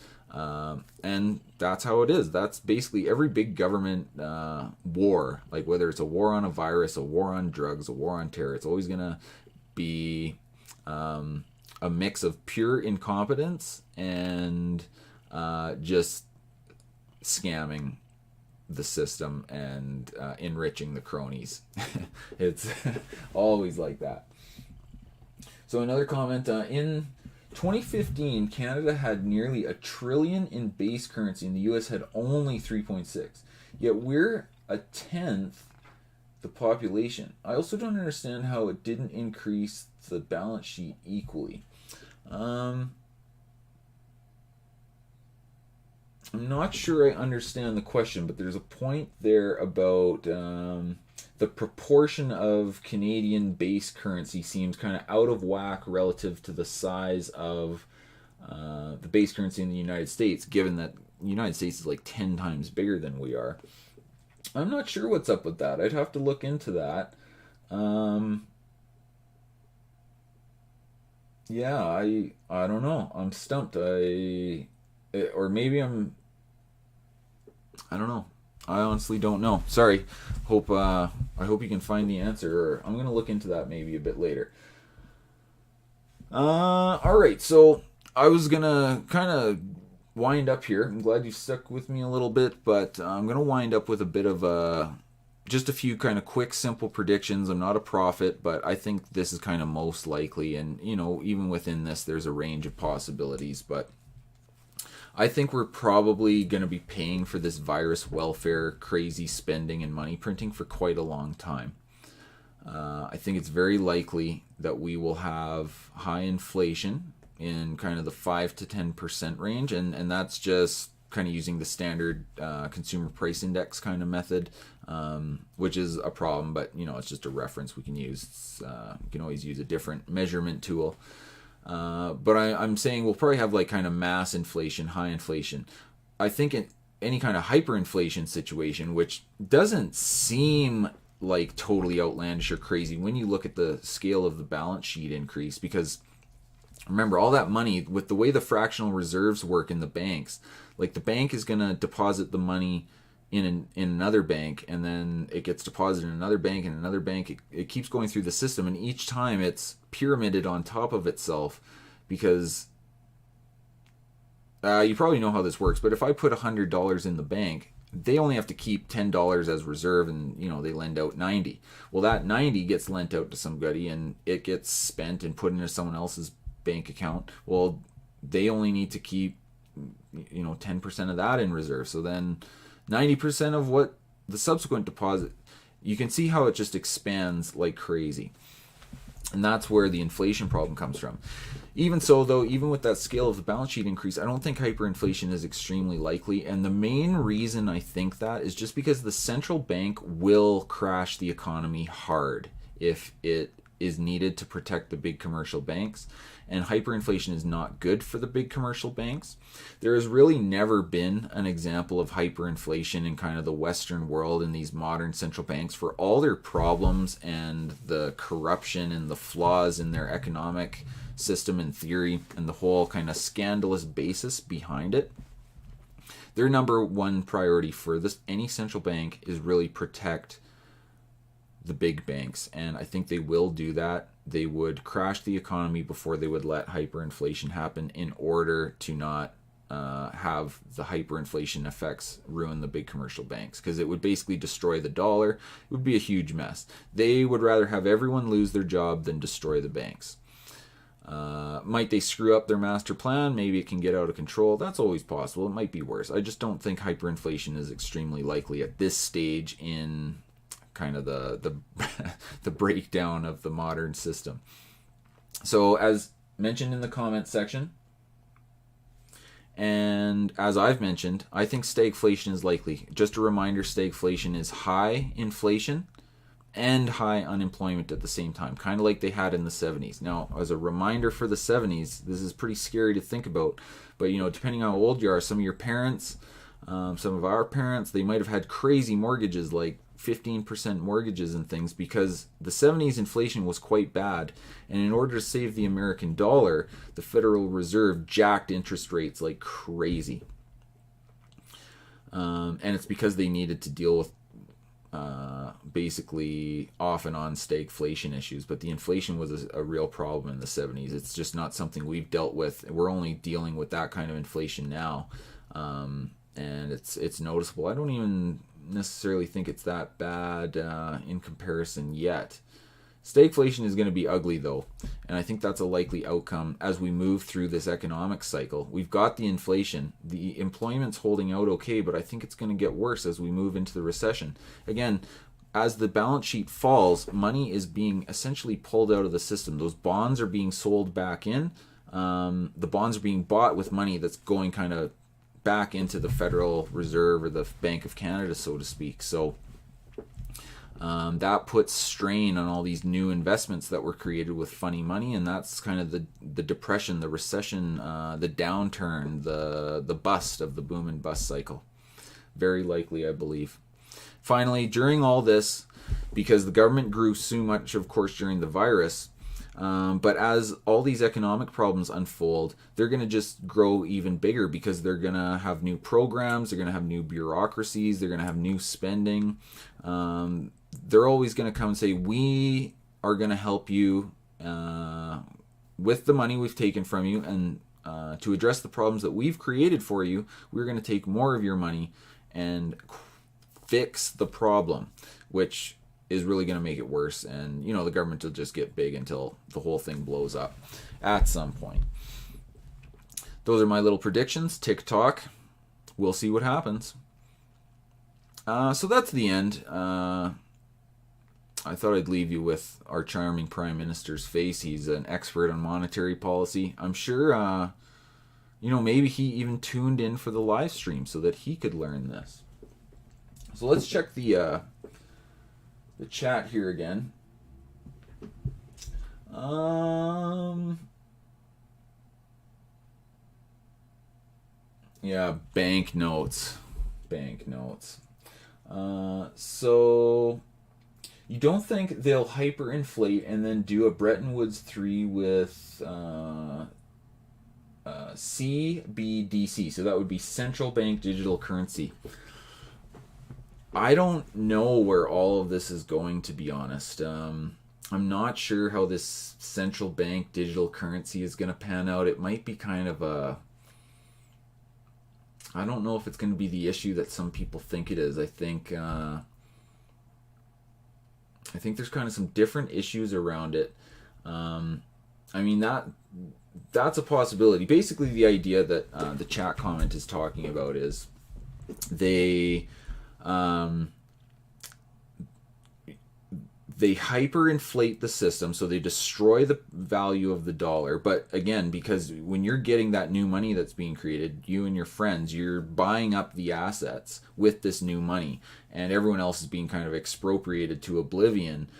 And that's how it is. That's basically every big government war, like whether it's a war on a virus, a war on drugs, a war on terror, it's always going to be a mix of pure incompetence and just scamming the system and enriching the cronies. It's always like that. So another comment, in 2015, Canada had nearly $1 trillion in base currency, and the U.S. had only 3.6. Yet we're a tenth the population. I also don't understand how it didn't increase the balance sheet equally. I'm not sure I understand the question, but there's a point there about the proportion of Canadian base currency seems kind of out of whack relative to the size of the base currency in the United States, given that the United States is like 10 times bigger than we are. I'm not sure what's up with that. I'd have to look into that. Yeah, I don't know. I'm stumped. Or maybe I don't know. I honestly don't know. Sorry. I hope you can find the answer. Or I'm gonna look into that maybe a bit later. All right. So I was gonna kind of wind up here. I'm glad you stuck with me a little bit, but I'm gonna wind up with a bit of just a few kind of quick, simple predictions. I'm not a prophet, but I think this is kind of most likely. And you know, even within this, there's a range of possibilities, but I think we're probably going to be paying for this virus welfare, crazy spending and money printing for quite a long time. I think it's very likely that we will have high inflation in kind of the 5 to 10% range, and that's just kind of using the standard consumer price index kind of method, which is a problem, but it's just a reference we can use. You can always use a different measurement tool. But I'm saying we'll probably have like kind of mass inflation, high inflation. I think in any kind of hyperinflation situation, which doesn't seem like totally outlandish or crazy when you look at the scale of the balance sheet increase, because remember, all that money, with the way the fractional reserves work in the banks, like the bank is going to deposit the money in another bank, and then it gets deposited in another bank and another bank. It keeps going through the system, and each time it's pyramided on top of itself, because you probably know how this works, but if I put $100 in the bank, they only have to keep $10 as reserve, and they lend out 90. Well, that 90 gets lent out to somebody, and it gets spent and put into someone else's bank account. Well, they only need to keep 10% of that in reserve. So then 90% of what the subsequent deposit, you can see how it just expands like crazy. And that's where the inflation problem comes from. Even so, though, even with that scale of the balance sheet increase, I don't think hyperinflation is extremely likely. And the main reason I think that is just because the central bank will crash the economy hard if it is needed to protect the big commercial banks. And hyperinflation is not good for the big commercial banks. There has really never been an example of hyperinflation in kind of the Western world in these modern central banks, for all their problems and the corruption and the flaws in their economic system and theory and the whole kind of scandalous basis behind it. Their number one priority for any central bank is really protect the big banks, and I think they will do that. They would crash the economy before they would let hyperinflation happen, in order to not have the hyperinflation effects ruin the big commercial banks, because it would basically destroy the dollar. It would be a huge mess. They would rather have everyone lose their job than destroy the banks. Might they screw up their master plan? Maybe it can get out of control. That's always possible. It might be worse. I just don't think hyperinflation is extremely likely at this stage in kind of the the breakdown of the modern system. So as mentioned in the comment section, and as I've mentioned, I think stagflation is likely. Just a reminder, stagflation is high inflation and high unemployment at the same time, kind of like they had in the 70s. Now, as a reminder for the 70s, this is pretty scary to think about, but depending on how old you are, some of your parents, some of our parents, they might have had crazy mortgages, like 15% mortgages and things, because the 70s inflation was quite bad, and in order to save the American dollar, the Federal Reserve jacked interest rates like crazy. And it's because they needed to deal with basically off and on stagflation issues, but the inflation was a real problem in the 70s. It's just not something we've dealt with. We're only dealing with that kind of inflation now, and it's noticeable. I don't even necessarily think it's that bad in comparison yet. Stagflation is going to be ugly, though, and I think that's a likely outcome as we move through this economic cycle. We've got the inflation, the employment's holding out okay, but I think it's going to get worse as we move into the recession. Again, as the balance sheet falls, money is being essentially pulled out of the system. Those bonds are being sold back in. The bonds are being bought with money that's going kind of back into the Federal Reserve or the Bank of Canada, so to speak. So that puts strain on all these new investments that were created with funny money, and that's kind of the depression, the recession, the downturn, the bust of the boom and bust cycle. Very likely, I believe. Finally, during all this, because the government grew so much, of course, during the virus, but as all these economic problems unfold, they're going to just grow even bigger, because they're going to have new programs, they're going to have new bureaucracies, they're going to have new spending. They're always going to come and say, we are going to help you with the money we've taken from you, and to address the problems that we've created for you, we're going to take more of your money and fix the problem, which is really going to make it worse. And the government will just get big until the whole thing blows up at some point. Those are my little predictions. Tick-tock. We'll see what happens. So that's the end. I thought I'd leave you with our charming Prime Minister's face. He's an expert on monetary policy. I'm sure maybe he even tuned in for the live stream so that he could learn this. So let's check the chat here again. Yeah, banknotes. So you don't think they'll hyperinflate and then do a Bretton Woods 3 with CBDC? So that would be central bank digital currency. I don't know where all of this is going, to be honest. I'm not sure how this central bank digital currency is going to pan out. It might be kind of I don't know if it's going to be the issue that some people think it is. I think there's kind of some different issues around it. I mean, that's a possibility. Basically, the idea that the chat comment is talking about is they hyperinflate the system, so they destroy the value of the dollar. But again, because when you're getting that new money that's being created, you and your friends, you're buying up the assets with this new money, and everyone else is being kind of expropriated to oblivion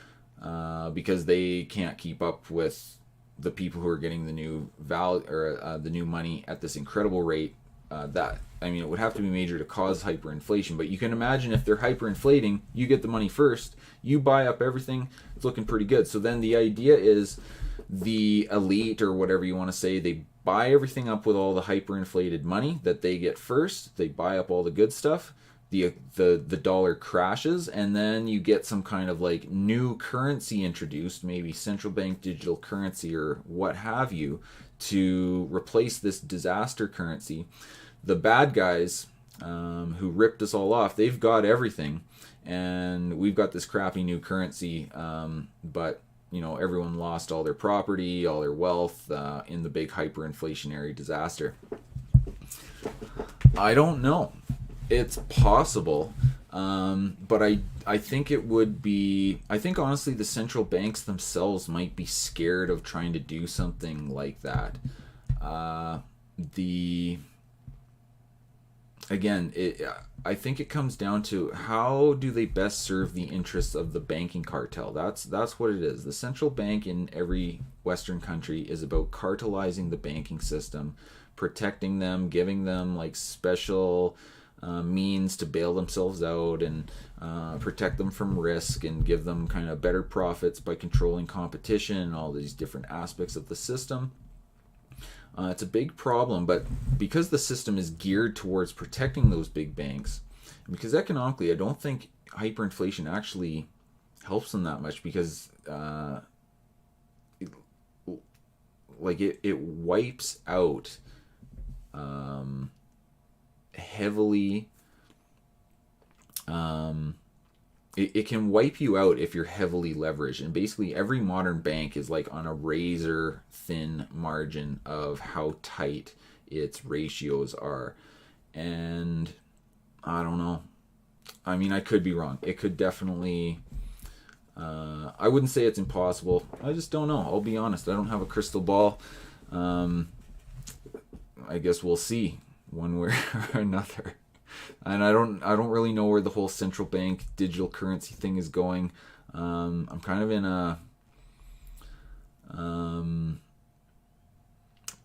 because they can't keep up with the people who are getting the new the new money at this incredible rate. It would have to be major to cause hyperinflation, but you can imagine if they're hyperinflating, you get the money first, you buy up everything, it's looking pretty good. So then the idea is the elite, or whatever you want to say, they buy everything up with all the hyperinflated money that they get first, they buy up all the good stuff, the dollar crashes, and then you get some kind of like new currency introduced, maybe central bank digital currency or what have you, to replace this disaster currency. The bad guys who ripped us all off, they've got everything, and we've got this crappy new currency, but everyone lost all their property, all their wealth in the big hyperinflationary disaster. I don't know. It's possible, but I think it would be... I think honestly the central banks themselves might be scared of trying to do something like that. I think it comes down to how do they best serve the interests of the banking cartel. That's what it is. The central bank in every Western country is about cartelizing the banking system, protecting them, giving them like special means to bail themselves out and protect them from risk and give them kind of better profits by controlling competition and all these different aspects of the system. It's a big problem, but because the system is geared towards protecting those big banks, because economically I don't think hyperinflation actually helps them that much, because it wipes out heavily. It can wipe you out if you're heavily leveraged, and basically every modern bank is like on a razor thin margin of how tight its ratios are. And I don't know. I mean, I could be wrong. It could definitely... I wouldn't say it's impossible. I just don't know. I'll be honest. I don't have a crystal ball. I guess we'll see one way or another. And I don't really know where the whole central bank digital currency thing is going. I'm kind of in a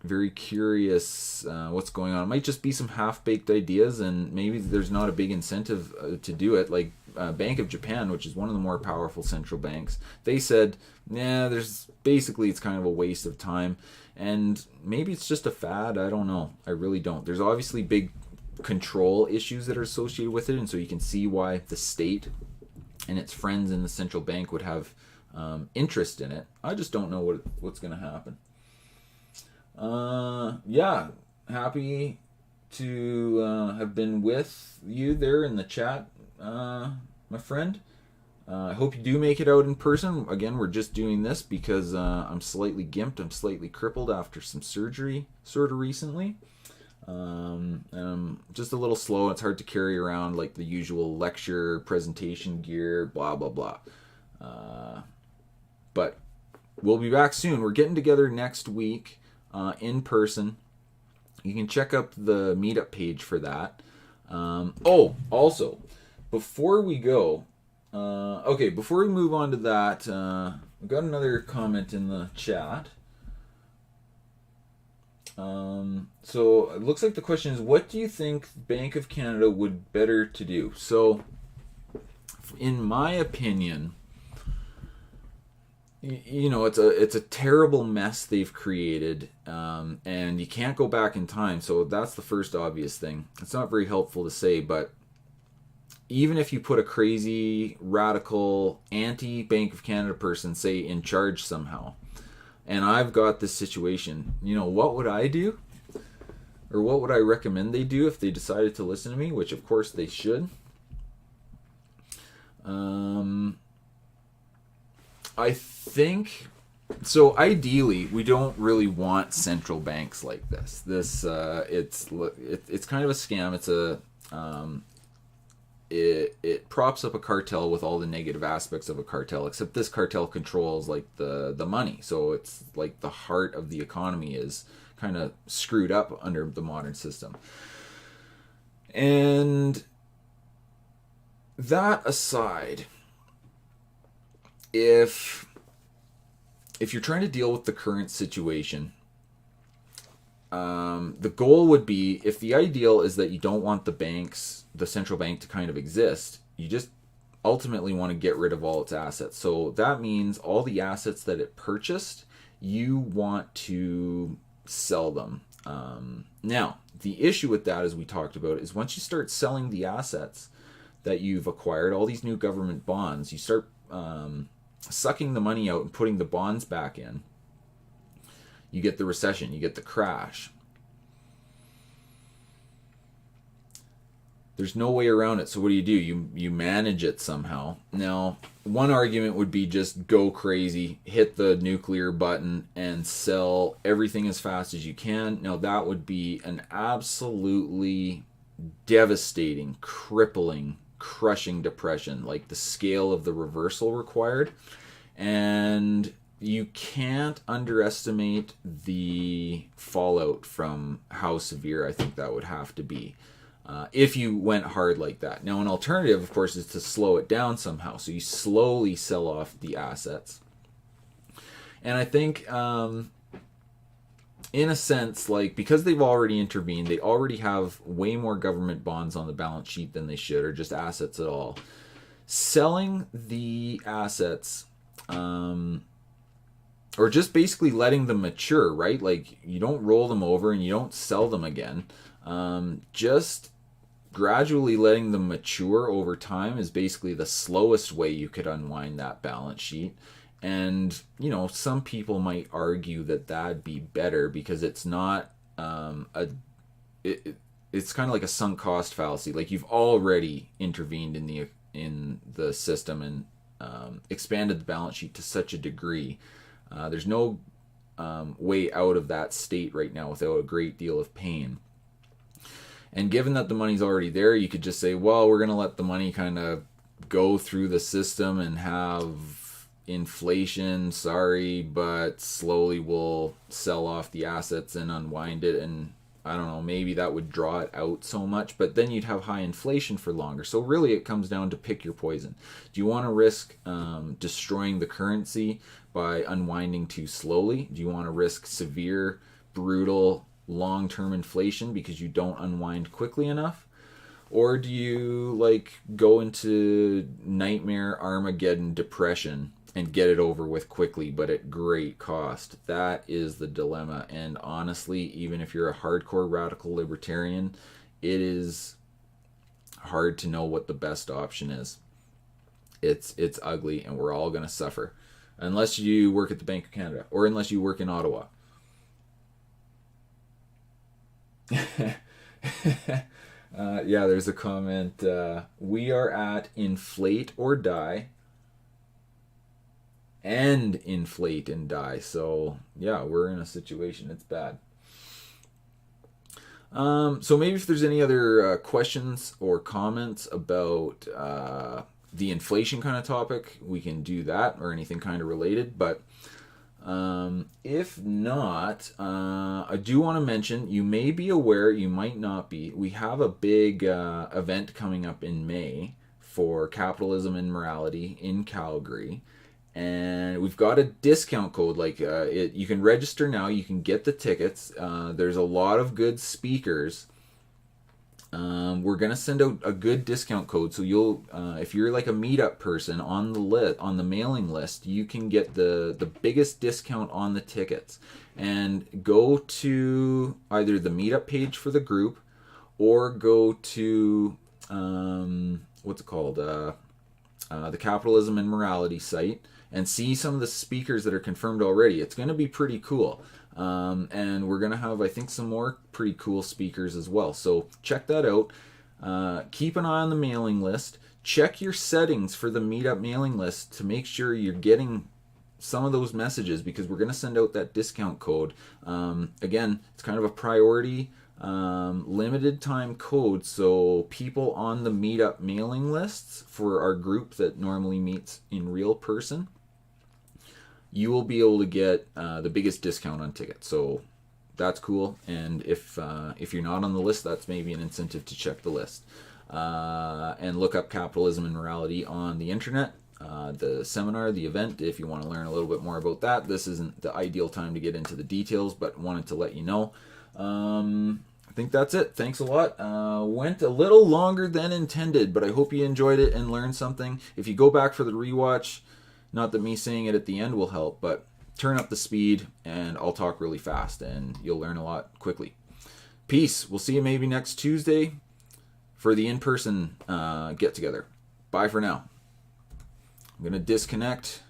very curious what's going on. It might just be some half-baked ideas, and maybe there's not a big incentive to do it. Like Bank of Japan, which is one of the more powerful central banks, they said, it's kind of a waste of time. And maybe it's just a fad. I don't know. I really don't. There's obviously big control issues that are associated with it, and so you can see why the state and its friends in the central bank would have interest in it. I just don't know what's going to happen. Happy to have been with you there in the chat, my friend. I hope you do make it out in person. Again, we're just doing this because I'm slightly gimped. I'm slightly crippled after some surgery sort of recently. And I'm just a little slow. It's hard to carry around like the usual lecture presentation gear, blah blah blah. But we'll be back soon. We're getting together next week in person. You can check up the meetup page for that. Oh, also, before we go, okay, before we move on to that, I've got another comment in the chat. So it looks like the question is, what do you think Bank of Canada would better to do? So, in my opinion, you know, it's a terrible mess they've created, and you can't go back in time. So that's the first obvious thing. It's not very helpful to say, but even if you put a crazy, radical, anti-Bank of Canada person, say, in charge somehow, and I've got this situation, you know, what would I do? Or what would I recommend they do if they decided to listen to me, which of course they should? I think, so ideally, we don't really want central banks like this. It's kind of a scam. It props up a cartel with all the negative aspects of a cartel, except this cartel controls like the money. So it's like the heart of the economy is kind of screwed up under the modern system. And that aside, if you're trying to deal with the current situation, the goal would be, if the ideal is that you don't want the central bank to kind of exist, you just ultimately want to get rid of all its assets. So that means all the assets that it purchased, you want to sell them. Now, the issue with that, as we talked about, is once you start selling the assets that you've acquired, all these new government bonds, you start sucking the money out and putting the bonds back in. You get the recession, you get the crash. There's no way around it. So what do? You manage it somehow. Now, one argument would be just go crazy, hit the nuclear button, and sell everything as fast as you can. Now, that would be an absolutely devastating, crippling, crushing depression, like the scale of the reversal required. And you can't underestimate the fallout from how severe I think that would have to be if you went hard like that. Now, an alternative, of course, is to slow it down somehow. So you slowly sell off the assets. And I think, in a sense, like, because they've already intervened, they already have way more government bonds on the balance sheet than they should, or just assets at all. Selling the assets, or just basically letting them mature, right? Like, you don't roll them over and you don't sell them again. Just gradually letting them mature over time is basically the slowest way you could unwind that balance sheet. And, you know, some people might argue that that'd be better because it's not it's kind of like a sunk cost fallacy. Like, you've already intervened in the system and expanded the balance sheet to such a degree. There's no way out of that state right now without a great deal of pain. And given that the money's already there, you could just say, well, we're going to let the money kind of go through the system and have inflation, sorry, but slowly we'll sell off the assets and unwind it. And I don't know, maybe that would draw it out so much, but then you'd have high inflation for longer. So really it comes down to pick your poison. Do you want to risk destroying the currency by unwinding too slowly? Do you want to risk severe, brutal, long-term inflation because you don't unwind quickly enough? Or do you like go into nightmare Armageddon depression and get it over with quickly but at great cost? That is the dilemma. And honestly, even if you're a hardcore radical libertarian, it is hard to know what the best option is. It's ugly, and we're all going to suffer unless you work at the Bank of Canada or unless you work in Ottawa. Yeah, there's a comment. We are at inflate or die. And inflate and die. So yeah, we're in a situation. It's bad. So maybe if there's any other questions or comments about the inflation kind of topic, we can do that, or anything kind of related. But If not, I do want to mention, you may be aware, you might not be, we have a big event coming up in May for Capitalism and Morality in Calgary. And we've got a discount code. You can register now, you can get the tickets. There's a lot of good speakers. We're gonna send out a good discount code, so you'll, if you're like a meetup person on the mailing list, you can get the biggest discount on the tickets. And go to either the meetup page for the group, or go to what's it called, the Capitalism and Morality site, and see some of the speakers that are confirmed already. It's going to be pretty cool. And we're going to have, I think, some more pretty cool speakers as well. So check that out. Keep an eye on the mailing list. Check your settings for the meetup mailing list to make sure you're getting some of those messages, because we're going to send out that discount code. Again, it's kind of a priority limited time code, so people on the meetup mailing lists for our group that normally meets in real person, you will be able to get the biggest discount on tickets. So that's cool. And if you're not on the list, that's maybe an incentive to check the list and look up Capitalism and Morality on the internet. The seminar, the event, if you want to learn a little bit more about that. This isn't the ideal time to get into the details, but wanted to let you know. I think that's it. Thanks a lot. Went a little longer than intended, but I hope you enjoyed it and learned something. If you go back for the rewatch, not that me saying it at the end will help, but turn up the speed and I'll talk really fast and you'll learn a lot quickly. Peace. We'll see you maybe next Tuesday for the in-person get-together. Bye for now. I'm going to disconnect.